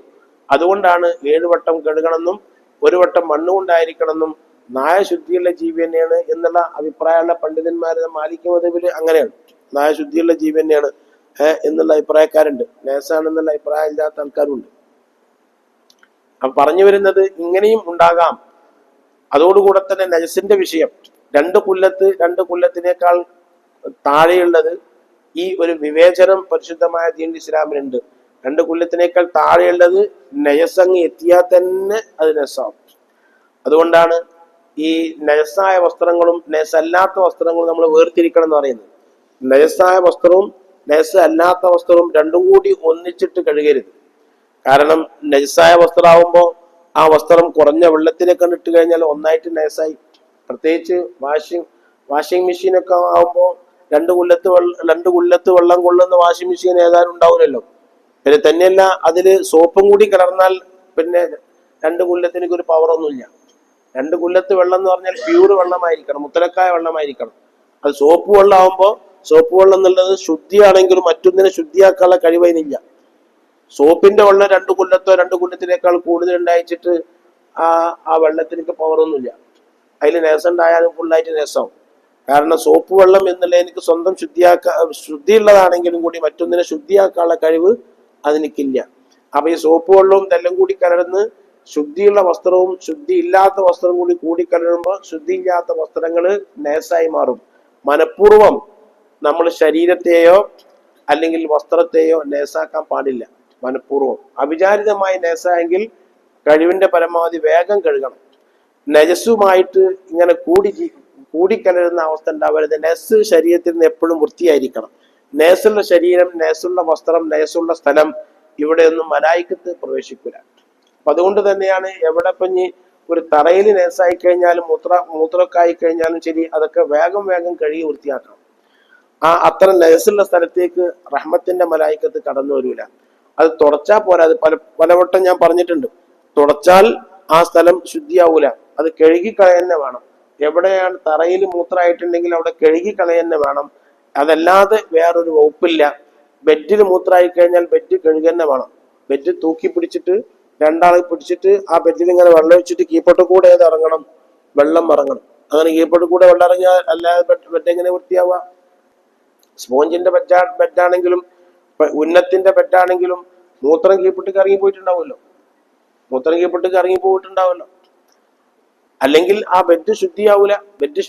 അതുകൊണ്ടാണ് 7 വട്ടം കഴുകണമെന്നും 1 വട്ടം മണ്ണുകൊണ്ടായിരിക്കണമെന്നും നായ ശുദ്ധിയുള്ള ജീവി തന്നെയാണ് എന്നുള്ള അഭിപ്രായമുള്ള പണ്ഡിതന്മാര് മാലിക്കി മദ്ഹബില് അങ്ങനെയാണ്. നായ ശുദ്ധിയുള്ള ജീവി തന്നെയാണ് എന്നുള്ള അഭിപ്രായക്കാരുണ്ട്. നേസാണെന്നുള്ള അഭിപ്രായം ഇല്ലാത്ത ആൾക്കാരുണ്ട്. അപ്പൊ പറഞ്ഞു വരുന്നത് ഇങ്ങനെയും ഉണ്ടാകാം. അതോടുകൂടെ തന്നെ നജസിന്റെ വിഷയം, 2 കുല്ലത്തിനേക്കാൾ താഴെയുള്ളത്, ഈ ഒരു വിവേചനം പരിശുദ്ധമായ ദീൻ ഇസ്ലാമിനുണ്ട്. 2 കുല്ലത്തിനേക്കാൾ താഴെയുള്ളത് നജസങ്ങ് എത്തിയാൽ തന്നെ അത് നജസാവും. അതുകൊണ്ടാണ് ഈ നജസായ വസ്ത്രങ്ങളും നജസല്ലാത്ത വസ്ത്രങ്ങളും നമ്മൾ വേർതിരിക്കണം എന്ന് പറയുന്നത്. നജസായ വസ്ത്രവും നജസ് അല്ലാത്ത വസ്ത്രവും രണ്ടും കൂടി ഒന്നിച്ചിട്ട് കഴുകരുത്. കാരണം നജസായ വസ്ത്രമാകുമ്പോൾ ആ വസ്ത്രം കുറഞ്ഞ വെള്ളത്തിലേക്ക് ഇട്ട് കഴിഞ്ഞാൽ ഒന്നായിട്ട് നജസായി. പ്രത്യേകിച്ച് വാഷിംഗ് മെഷീനൊക്കെ ആകുമ്പോൾ 2 കുല്ലത്ത് വെള്ളം കൊള്ളുന്ന വാഷിംഗ് മെഷീൻ ഏതായാലും ഉണ്ടാവില്ലല്ലോ. പിന്നെ തന്നെയല്ല, അതില് സോപ്പും കൂടി കലർന്നാൽ പിന്നെ 2 കുല്ലത്തിനൊക്കെ ഒരു പവറൊന്നുമില്ല. 2 കുല്ലത്ത് വെള്ളം എന്ന് പറഞ്ഞാൽ പ്യൂർ വെള്ളമായിരിക്കണം, മുത്തലക്കായ വെള്ളമായിരിക്കണം. അത് സോപ്പ് വെള്ളം ആകുമ്പോൾ, സോപ്പ് വെള്ളം എന്നുള്ളത് ശുദ്ധിയാണെങ്കിലും മറ്റൊന്നിനെ ശുദ്ധിയാക്കാനുള്ള കഴിവതിനില്ല. സോപ്പിന്റെ വെള്ളം 2 കുല്ലത്തിനേക്കാൾ കൂടുതൽ ഉണ്ടായിച്ചിട്ട് ആ വെള്ളത്തിനൊക്കെ പവറൊന്നുമില്ല. അതിൽ നേസണ്ടായാലും ഫുള്ളായിട്ട് നേസാവും. കാരണം സോപ്പ് വെള്ളം എന്നുള്ള എനിക്ക് സ്വന്തം ശുദ്ധിയുള്ളതാണെങ്കിലും കൂടി മറ്റൊന്നിനെ ശുദ്ധിയാക്കാനുള്ള കഴിവ് അതെനിക്കില്ല. അപ്പൊ ഈ സോപ്പ് വെള്ളവും ഇതെല്ലാം കൂടി കലർന്ന് ശുദ്ധിയുള്ള വസ്ത്രവും ശുദ്ധി ഇല്ലാത്ത വസ്ത്രവും കൂടി കൂടിക്കലരുമ്പോൾ ശുദ്ധിയില്ലാത്ത വസ്ത്രങ്ങൾ നേസായി മാറും. മനഃപൂർവം നമ്മൾ ശരീരത്തെയോ അല്ലെങ്കിൽ വസ്ത്രത്തെയോ നേസാക്കാൻ പാടില്ല. മനഃപൂർവ്വം അവിചാരിതമായി നേസായെങ്കിൽ കഴിവിന്റെ പരമാവധി വേഗം കഴുകണം. നജസുമായിട്ട് ഇങ്ങനെ കൂടിക്കലരുന്ന അവസ്ഥ ഉണ്ടാവരുത്. നെസ് ശരീരത്തിൽ നിന്ന് എപ്പോഴും വൃത്തിയായിരിക്കണം. നേസുള്ള ശരീരം, നേസുള്ള വസ്ത്രം, നേസുള്ള സ്ഥലം, ഇവിടെയൊന്നും മലായിക്കത്ത് പ്രവേശിക്കില്ല. അപ്പൊ അതുകൊണ്ട് തന്നെയാണ് എവിടെ പഞ്ഞി ഒരു തറയിൽ നേസായി കഴിഞ്ഞാലും മൂത്രമൊക്കെ ആയി കഴിഞ്ഞാലും ശരി, അതൊക്കെ വേഗം കഴുകി വൃത്തിയാക്കണം. അത്ര നേസുള്ള സ്ഥലത്തേക്ക് റഹ്മത്തിന്റെ മലായിക്കത്ത് കടന്നു വരൂല. അത് തുടച്ചാൽ പോരാ. അത് പലവട്ടം ഞാൻ പറഞ്ഞിട്ടുണ്ട്. തുടച്ചാൽ ആ സ്ഥലം ശുദ്ധിയാവൂല. അത് കഴുകിക്കളയന്നെ വേണം. എവിടെയാണ് തറയിൽ മൂത്രമായിട്ടുണ്ടെങ്കിൽ അവിടെ കഴുകിക്കളയന്നെ വേണം. അതല്ലാതെ വേറൊരു വകുപ്പില്ല. ബെഡിൽ മൂത്രമായി കഴിഞ്ഞാൽ ബെഡ് കഴുകന്നെ വേണം. ബെഡ് തൂക്കി പിടിച്ചിട്ട് 2 ആൾ പിടിച്ചിട്ട് ആ ബെഡിൽ ഇങ്ങനെ വെള്ളം ഒഴിച്ചിട്ട് കീഴ്പോട്ട് കൂടെ ഇറങ്ങണം, വെള്ളം ഇറങ്ങണം. അങ്ങനെ കീഴ്പോട്ട് കൂടെ വെള്ളം ഇറങ്ങിയാൽ അല്ലാതെ ബെഡ് എങ്ങനെ വൃത്തിയാവുക? സ്പോഞ്ചിന്റെ ബെഡാണെങ്കിലും ഉന്നത്തിന്റെ ബെഡാണെങ്കിലും മൂത്രം കീഴ്പോട്ടേക്ക് ഇറങ്ങി പോയിട്ടുണ്ടാവുമല്ലോ. അല്ലെങ്കിൽ ആ ബെഡ് ശുദ്ധിയാവൂല. ബെഡ്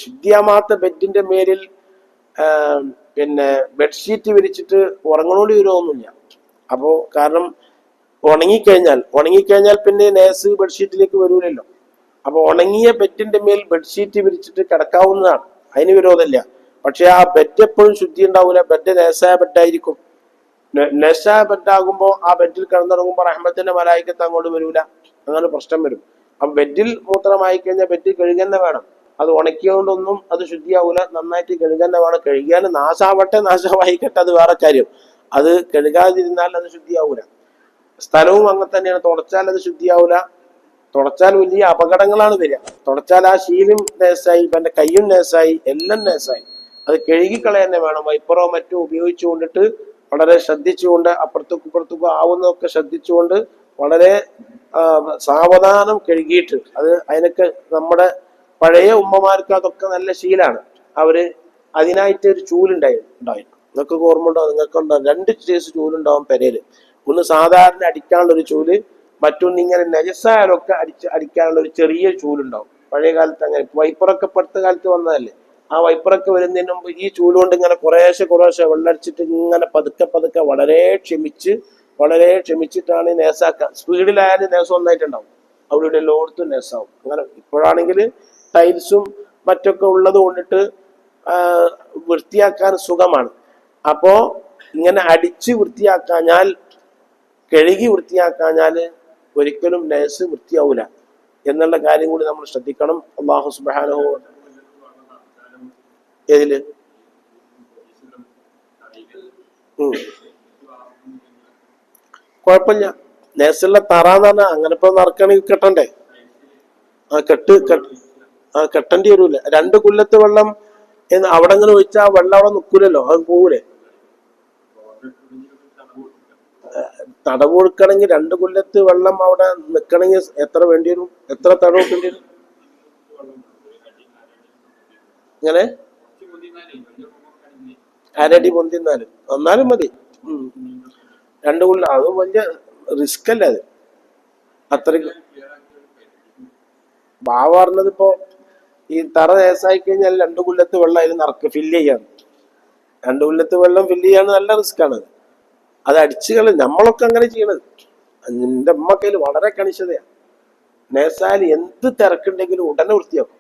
ശുദ്ധിയാവാത്ത ബെഡിന്റെ മേലിൽ പിന്നെ ബെഡ്ഷീറ്റ് വിരിച്ചിട്ട് ഉറങ്ങണോണ്ട് വരുമൊന്നുമില്ല. അപ്പോ കാരണം ഉണങ്ങിക്കഴിഞ്ഞാൽ പിന്നെ നേസ് ബെഡ്ഷീറ്റിലേക്ക് വരൂലല്ലോ. അപ്പൊ ഉണങ്ങിയ ബെഡിന്റെ മേൽ ബെഡ്ഷീറ്റ് വിരിച്ചിട്ട് കിടക്കാവുന്നതാണ്, അതിന് വിരോധമില്ല. പക്ഷെ ആ ബെഡ് എപ്പോഴും ശുദ്ധി ഉണ്ടാവില്ല. ബെഡ് നേസായ ബെഡായിരിക്കും. നേസായ ബെഡാകുമ്പോൾ ആ ബെഡിൽ കിടന്നിറങ്ങുമ്പോൾ റഹ്മത്തിന്റെ മലായിക്കത്ത് അങ്ങോട്ട് വരൂല. അങ്ങനെ പ്രശ്നം വരും. അപ്പൊ ബെഡിൽ മൂത്രമായി കഴിഞ്ഞാൽ ബെഡ് കഴുകന്നെ വേണം. അത് ഉണക്കിയോണ്ടൊന്നും അത് ശുദ്ധിയാവൂല. നന്നായിട്ട് കഴുകന്നെ വേണം. കഴുകിയാൽ നാശാവട്ടെ നാശമായിക്കട്ടെ, അത് വേറെ കാര്യം. അത് കഴുകാതിരുന്നാൽ അത് ശുദ്ധിയാവൂല. സ്ഥലവും അങ്ങനെ തന്നെയാണ്. തുടച്ചാൽ അത് ശുദ്ധിയാവൂല. തുടച്ചാൽ വലിയ അപകടങ്ങളാണ് വരിക. തുടച്ചാൽ ആ ശീലും നേസായി, എന്റെ കയ്യും നേസായി, എല്ലാം നേസായി. അത് കഴുകിക്കളയന്നെ വേണം. വൈപ്പറോ മറ്റോ ഉപയോഗിച്ചുകൊണ്ടിട്ട് വളരെ ശ്രദ്ധിച്ചുകൊണ്ട് അപ്പുറത്തേക്കും ഇപ്പുറത്തേക്കും ആവുന്നതൊക്കെ ശ്രദ്ധിച്ചുകൊണ്ട് വളരെ സാവധാനം കഴുകിയിട്ട് അത് അതിനൊക്കെ നമ്മുടെ പഴയ ഉമ്മമാർക്ക് അതൊക്കെ നല്ല ശീലാണ്. അവര് അതിനായിട്ട് ഒരു ചൂലുണ്ടായിരുന്നു. നിങ്ങൾക്ക് ഓർമ്മ ഉണ്ടാവും, നിങ്ങൾക്ക് ഉണ്ടാവും. 2 സൈസ് ചൂലുണ്ടാവും പെരയില്. ഒന്ന് സാധാരണ അടിക്കാനുള്ള ഒരു ചൂല്, മറ്റൊന്ന് ഇങ്ങനെ നജസായാലൊക്കെ അടിക്കാനുള്ള ഒരു ചെറിയ ചൂലുണ്ടാവും. പഴയ കാലത്ത് അങ്ങനെ. വൈപ്പറൊക്കെ ഇപ്പോഴത്തെ കാലത്ത് വന്നതല്ലേ. ആ വൈപ്പറൊക്കെ വരുന്നതിന് മുമ്പ് ഈ ചൂലുകൊണ്ട് ഇങ്ങനെ കുറേശ്ശെ വെള്ളടിച്ചിട്ട് ഇങ്ങനെ പതുക്കെ പതുക്കെ വളരെ ക്ഷമിച്ചിട്ടാണ് നേസാക്കുക. സ്പീഡിലായാലും നേസം ഒന്നായിട്ടുണ്ടാവും. അവിടെ എല്ലായിടത്തും നേസാവും. അങ്ങനെ ഇപ്പോഴാണെങ്കിൽ ടൈൽസും മറ്റൊക്കെ ഉള്ളത് കൊണ്ടിട്ട് വൃത്തിയാക്കാൻ സുഖമാണ്. അപ്പോ ഇങ്ങനെ അടിച്ച് വൃത്തിയാക്കാഞ്ഞാൽ, കഴുകി വൃത്തിയാക്കാഞ്ഞാൽ ഒരിക്കലും നേസ് വൃത്തിയാവൂല എന്നുള്ള കാര്യം കൂടി നമ്മൾ ശ്രദ്ധിക്കണം. അല്ലാഹു സുബ്ഹാനഹു ഏതില് കുഴപ്പമില്ല. നേസുള്ള തറാന്ന് പറഞ്ഞാൽ അങ്ങനെ ഇപ്പൊ നറുക്കണെങ്കിൽ കെട്ടണ്ടേ? കെട്ടേണ്ടി വരൂല. 2 കൊല്ലത്ത് വെള്ളം അവിടെ അങ്ങനെ ഒഴിച്ചാൽ വെള്ളം അവിടെ നിൽക്കൂലല്ലോ, അത് പോകൂലേ? തടവ് കൊടുക്കണമെങ്കിൽ 2 കൊല്ലത്ത് വെള്ളം അവിടെ നിൽക്കണമെങ്കിൽ എത്ര വേണ്ടി വരും? എത്ര തടവ് വെക്കേണ്ടി വരും? ഇങ്ങനെ 1/2 അടി പൊന്തിന്നാലും എന്നാലും മതി. 2 കൊല്ലം അത് വലിയ റിസ്ക് അല്ലേ അത്? അത്രയ്ക്ക് ബാവ പറഞ്ഞത് ഇപ്പോ ഈ തറ നേസായി കഴിഞ്ഞാൽ 2 കൊല്ലത്ത് വെള്ളം അതിൽ നിറക്ക് ഫില്ല് ചെയ്യാണ്. 2 കൊല്ലത്ത് വെള്ളം ഫില്ല് ചെയ്യാൻ നല്ല റിസ്ക് ആണ്. അത് അടിച്ചു കളയും. നമ്മളൊക്കെ അങ്ങനെ ചെയ്യണത്. എന്റെ അമ്മക്കയിൽ വളരെ കണിശതയാണ്. നേസായാൽ എന്ത് തിരക്കുണ്ടെങ്കിലും ഉടനെ വൃത്തിയാക്കും.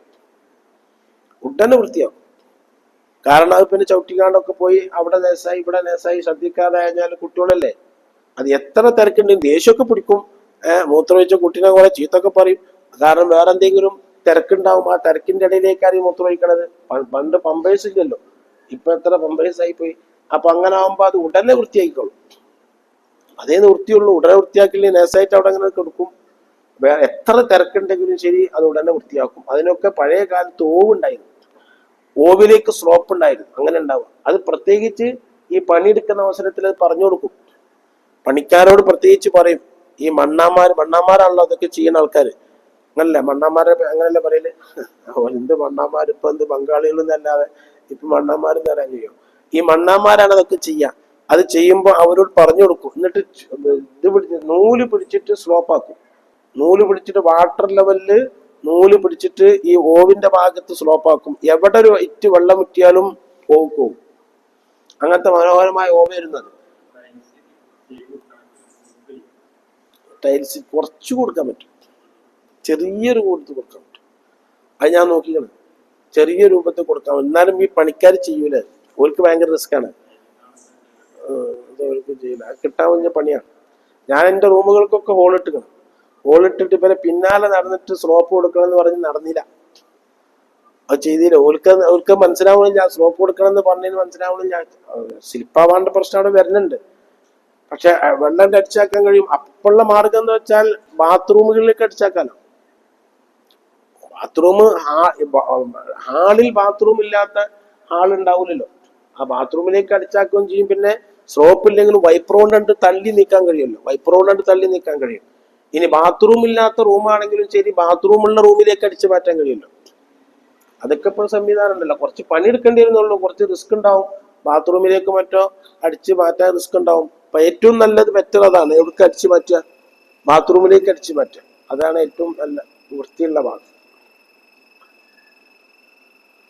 കാരണം അത് പിന്നെ ചവിട്ടിക്കാണ്ടൊക്കെ പോയി അവിടെ നേസായി ഇവിടെ നേസായി ശ്രദ്ധിക്കാതെ കഴിഞ്ഞാൽ കുട്ടികളല്ലേ, അത് എത്ര തിരക്കുണ്ടെങ്കിൽ ദേഷ്യമൊക്കെ പിടിക്കും. മൂത്രമൊഴിച്ച കുട്ടീനെ കുറെ ചീത്തൊക്കെ പറയും. കാരണം വേറെ എന്തെങ്കിലും തിരക്കുണ്ടാവും. ആ തിരക്കിന്റെ ഇടയിലേക്കാണ് മൂത്രമൊഴിക്കണത്. പണ്ട് പമ്പേഴ്സ് ഇല്ലല്ലോ, ഇപ്പൊ എത്ര പമ്പേഴ്സ് ആയി പോയി. അപ്പൊ അങ്ങനെ ആവുമ്പോ അത് ഉടനെ വൃത്തിയായിക്കോളും. അതേ വൃത്തിയുള്ളൂ. ഉടനെ വൃത്തിയാക്കില്ലേ നേസായിട്ട് അവിടെ അങ്ങനെ കൊടുക്കും. എത്ര തിരക്കുണ്ടെങ്കിലും ശരി അത് ഉടനെ വൃത്തിയാക്കും. അതിനൊക്കെ പഴയ കാലത്ത് ഓവുണ്ടായിരുന്നു. ഓവിലേക്ക് സ്ലോപ്പ് ഉണ്ടായിരുന്നു. അങ്ങനെ ഉണ്ടാവുക. അത് പ്രത്യേകിച്ച് ഈ പണിയെടുക്കുന്ന അവസരത്തിൽ അത് പറഞ്ഞു കൊടുക്കും. പണിക്കാരോട് പ്രത്യേകിച്ച് പറയും. ഈ മണ്ണാന്മാരാണല്ലോ അതൊക്കെ ചെയ്യുന്ന ആൾക്കാര്. അങ്ങനല്ലേ മണ്ണാന്മാരെ അങ്ങനല്ലേ പറയല്? എന്ത് മണ്ണാന്മാർ, ഇപ്പൊ എന്ത് ബംഗാളികളെന്നല്ലാതെ ഇപ്പൊ മണ്ണാന്മാരും തരാൻ കഴിയും. ഈ മണ്ണാന്മാരാണ് അതൊക്കെ ചെയ്യാം. അത് ചെയ്യുമ്പോ അവരോട് പറഞ്ഞു കൊടുക്കും. എന്നിട്ട് നൂല് പിടിച്ചിട്ട് സ്ലോപ്പാക്കും. നൂല് പിടിച്ചിട്ട് വാട്ടർ ലെവലില് നൂല് പിടിച്ചിട്ട് ഈ ഓവിന്റെ ഭാഗത്ത് സ്ലോപ്പാക്കും. എവിടെ ഒരു ഇറ്റ് വെള്ളം മുറ്റിയാലും പോവും. അങ്ങനത്തെ മനോഹരമായ ഓവ വരുന്നത്. ടൈൽസ് കുറച്ച് കൊടുക്കാൻ പറ്റും. ചെറിയൊരു കൊടുത്ത് കൊടുക്കാൻ പറ്റും. അത് ഞാൻ നോക്കിയാണ്. ചെറിയ രൂപത്തിൽ കൊടുക്കാം. എന്നാലും ഈ പണിക്കാർ ചെയ്യൂല. ഓർക്ക് ഭയങ്കര റിസ്ക്കാണ്. ഓർക്ക് ചെയ്യില്ല. കിട്ടാൻ വലിയ പണിയാണ്. ഞാൻ എൻ്റെ റൂമുകൾക്കൊക്കെ ഹോളിട്ടിക്കണം. ഹോളിട്ടിട്ട് ഇവരെ പിന്നാലെ നടന്നിട്ട് സ്ലോപ്പ് കൊടുക്കണം എന്ന് പറഞ്ഞ് നടന്നില്ല. അത് ചെയ്തില്ല. ഓർക്ക് മനസ്സിലാവണില്ല. സ്ലോപ്പ് കൊടുക്കണം എന്ന് പറഞ്ഞതിന് മനസ്സിലാവണില്ല. സ്ലിപ്പാവാണ്ട പ്രശ്നം അവിടെ വരുന്നുണ്ട്. പക്ഷെ വെള്ളം അടിച്ചാക്കാൻ കഴിയും. അപ്പോഴുള്ള മാർഗം എന്ന് വെച്ചാൽ ബാത്റൂമുകളിലേക്ക് അടിച്ചാക്കാനോ. ഹാളിൽ ബാത്റൂം ഇല്ലാത്ത ഹാളുണ്ടാവില്ലല്ലോ. ആ ബാത്റൂമിലേക്ക് അടിച്ചാക്കുകയും ചെയ്യും. പിന്നെ സ്ലോപ്പ് ഇല്ലെങ്കിലും വൈപ്പർ കൊണ്ട് തള്ളി നീക്കാൻ കഴിയും. ഇനി ബാത്റൂം ഇല്ലാത്ത റൂമാണെങ്കിലും ശരി, ബാത്റൂമുള്ള റൂമിലേക്ക് അടിച്ചു മാറ്റാൻ കഴിയുമല്ലോ. അതൊക്കെ ഇപ്പോൾ സംവിധാനം ഉണ്ടല്ലോ. കുറച്ച് പണിയെടുക്കേണ്ടി വരുന്നുള്ളൂ. കുറച്ച് റിസ്ക് ഉണ്ടാവും. ബാത്റൂമിലേക്ക് മറ്റോ അടിച്ചു മാറ്റാൻ റിസ്ക് ഉണ്ടാവും. അപ്പൊ ഏറ്റവും നല്ലത് ബെറ്റർ അതാണ്. എവിടേക്ക് അടിച്ചു മാറ്റുക? ബാത്റൂമിലേക്ക് അടിച്ചു മാറ്റുക. അതാണ് ഏറ്റവും നല്ല വൃത്തിയുള്ള ഭാഗം.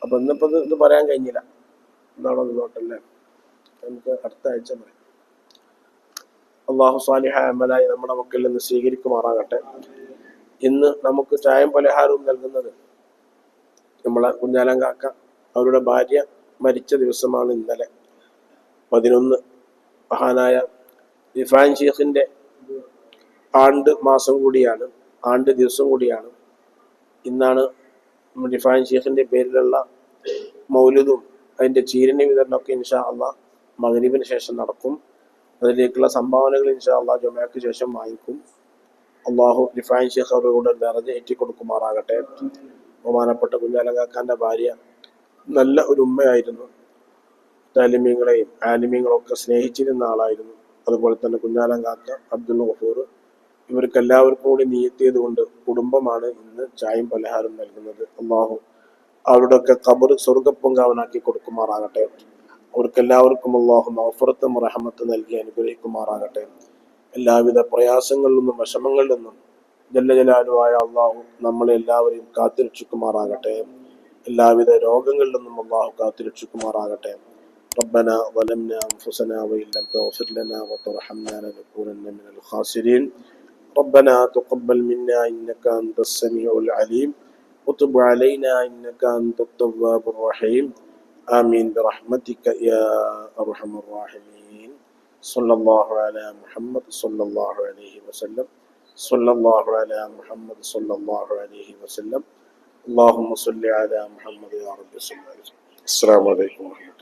അപ്പൊ ഇന്നിപ്പോ ഇത് പറയാൻ കഴിഞ്ഞില്ല. എന്നാണോ നോട്ടല്ലേ? നമുക്ക് അടുത്ത ആഴ്ച പറയാം. അള്ളാഹു സാലിഹായ അമലായി നമ്മുടെ മക്കളിൽ നിന്ന് സ്വീകരിക്കുമാറാകട്ടെ. ഇന്ന് നമുക്ക് ചായം പലഹാരവും നൽകുന്നത് നമ്മളെ കുഞ്ഞാലം കാക്ക, അവരുടെ ഭാര്യ മരിച്ച ദിവസമാണ് ഇന്നലെ 11. മഹാനായ റിഫാൻ ഷെയ്ഖിന്റെ ആണ്ട് മാസം കൂടിയാണ്, ആണ്ട് ദിവസം കൂടിയാണ്. ഇന്നാണ് റിഫാൻ ഷെയ്ഖിന്റെ പേരിലുള്ള മൗലിദും അതിന്റെ ചീരണി വിതരണമൊക്കെ ഇൻഷാ അള്ളാഹ് മഗ്‌രിബിന് ശേഷം നടക്കും. അതിലേക്കുള്ള സംഭാവനകൾ ഇൻഷാ അള്ളാഹ് ജുമഅക്ക് ശേഷം വാങ്ങിക്കും. അള്ളാഹു റിഫാൻ ഷെയ്ഖ് അവരോട് ദറജ ഏറ്റി കൊടുക്കുമാറാകട്ടെ. ബഹുമാനപ്പെട്ട കുഞ്ഞാലങ്കാക്കാന്റെ ഭാര്യ നല്ല ഒരു ഉമ്മയായിരുന്നു. താലിമീങ്ങളെയും ആലിമീങ്ങളൊക്കെ സ്നേഹിച്ചിരുന്ന ആളായിരുന്നു. അതുപോലെ തന്നെ കുഞ്ഞാലങ്കാക്ക, അബ്ദുൽ ഗഫൂർ, ഇവർക്ക് എല്ലാവർക്കും കൂടി നിയ്യത്ത് ചെയ്തുകൊണ്ട് കുടുംബമാണ് ഇന്ന് ചായയും പലഹാരം നൽകുന്നത്. അള്ളാഹു അവരുടെയൊക്കെ ഖബർ സ്വർഗ്ഗപ്പൂങ്കാവനാക്കി കൊടുക്കുമാറാകട്ടെ. അവർക്കെല്ലാവർക്കും അള്ളാഹു മഗ്ഫിറത്തും റഹ്മത്തും നൽകി അനുഗ്രഹിക്കുമാറാകട്ടെ. എല്ലാവിധ പ്രയാസങ്ങളിൽ നിന്നും വിഷമങ്ങളിൽ നിന്നും ജല്ല ജലാലുവായ അള്ളാഹു നമ്മളെ എല്ലാവരെയും കാത്തുരക്ഷിക്കുമാറാകട്ടെ. എല്ലാവിധ രോഗങ്ങളിൽ നിന്നും അള്ളാഹു കാത്തുരക്ഷിക്കുമാറാകട്ടെ. ربنا ظلمنا أنفسنا وإن لم تغفر لنا وترحمنا لنكونن من الخاسرين. ربنا تقبل منا إنك أنت السميع العليم وتب علينا إنك أنت التواب الرحيم. آمين برحمتك يا أرحم الراحمين. صلى الله على محمد صلى الله عليه وسلم. صلى الله على محمد صلى الله عليه وسلم. اللهم صل على محمد يا رب صل عليه وسلم. السلام عليكم ورحمة الله.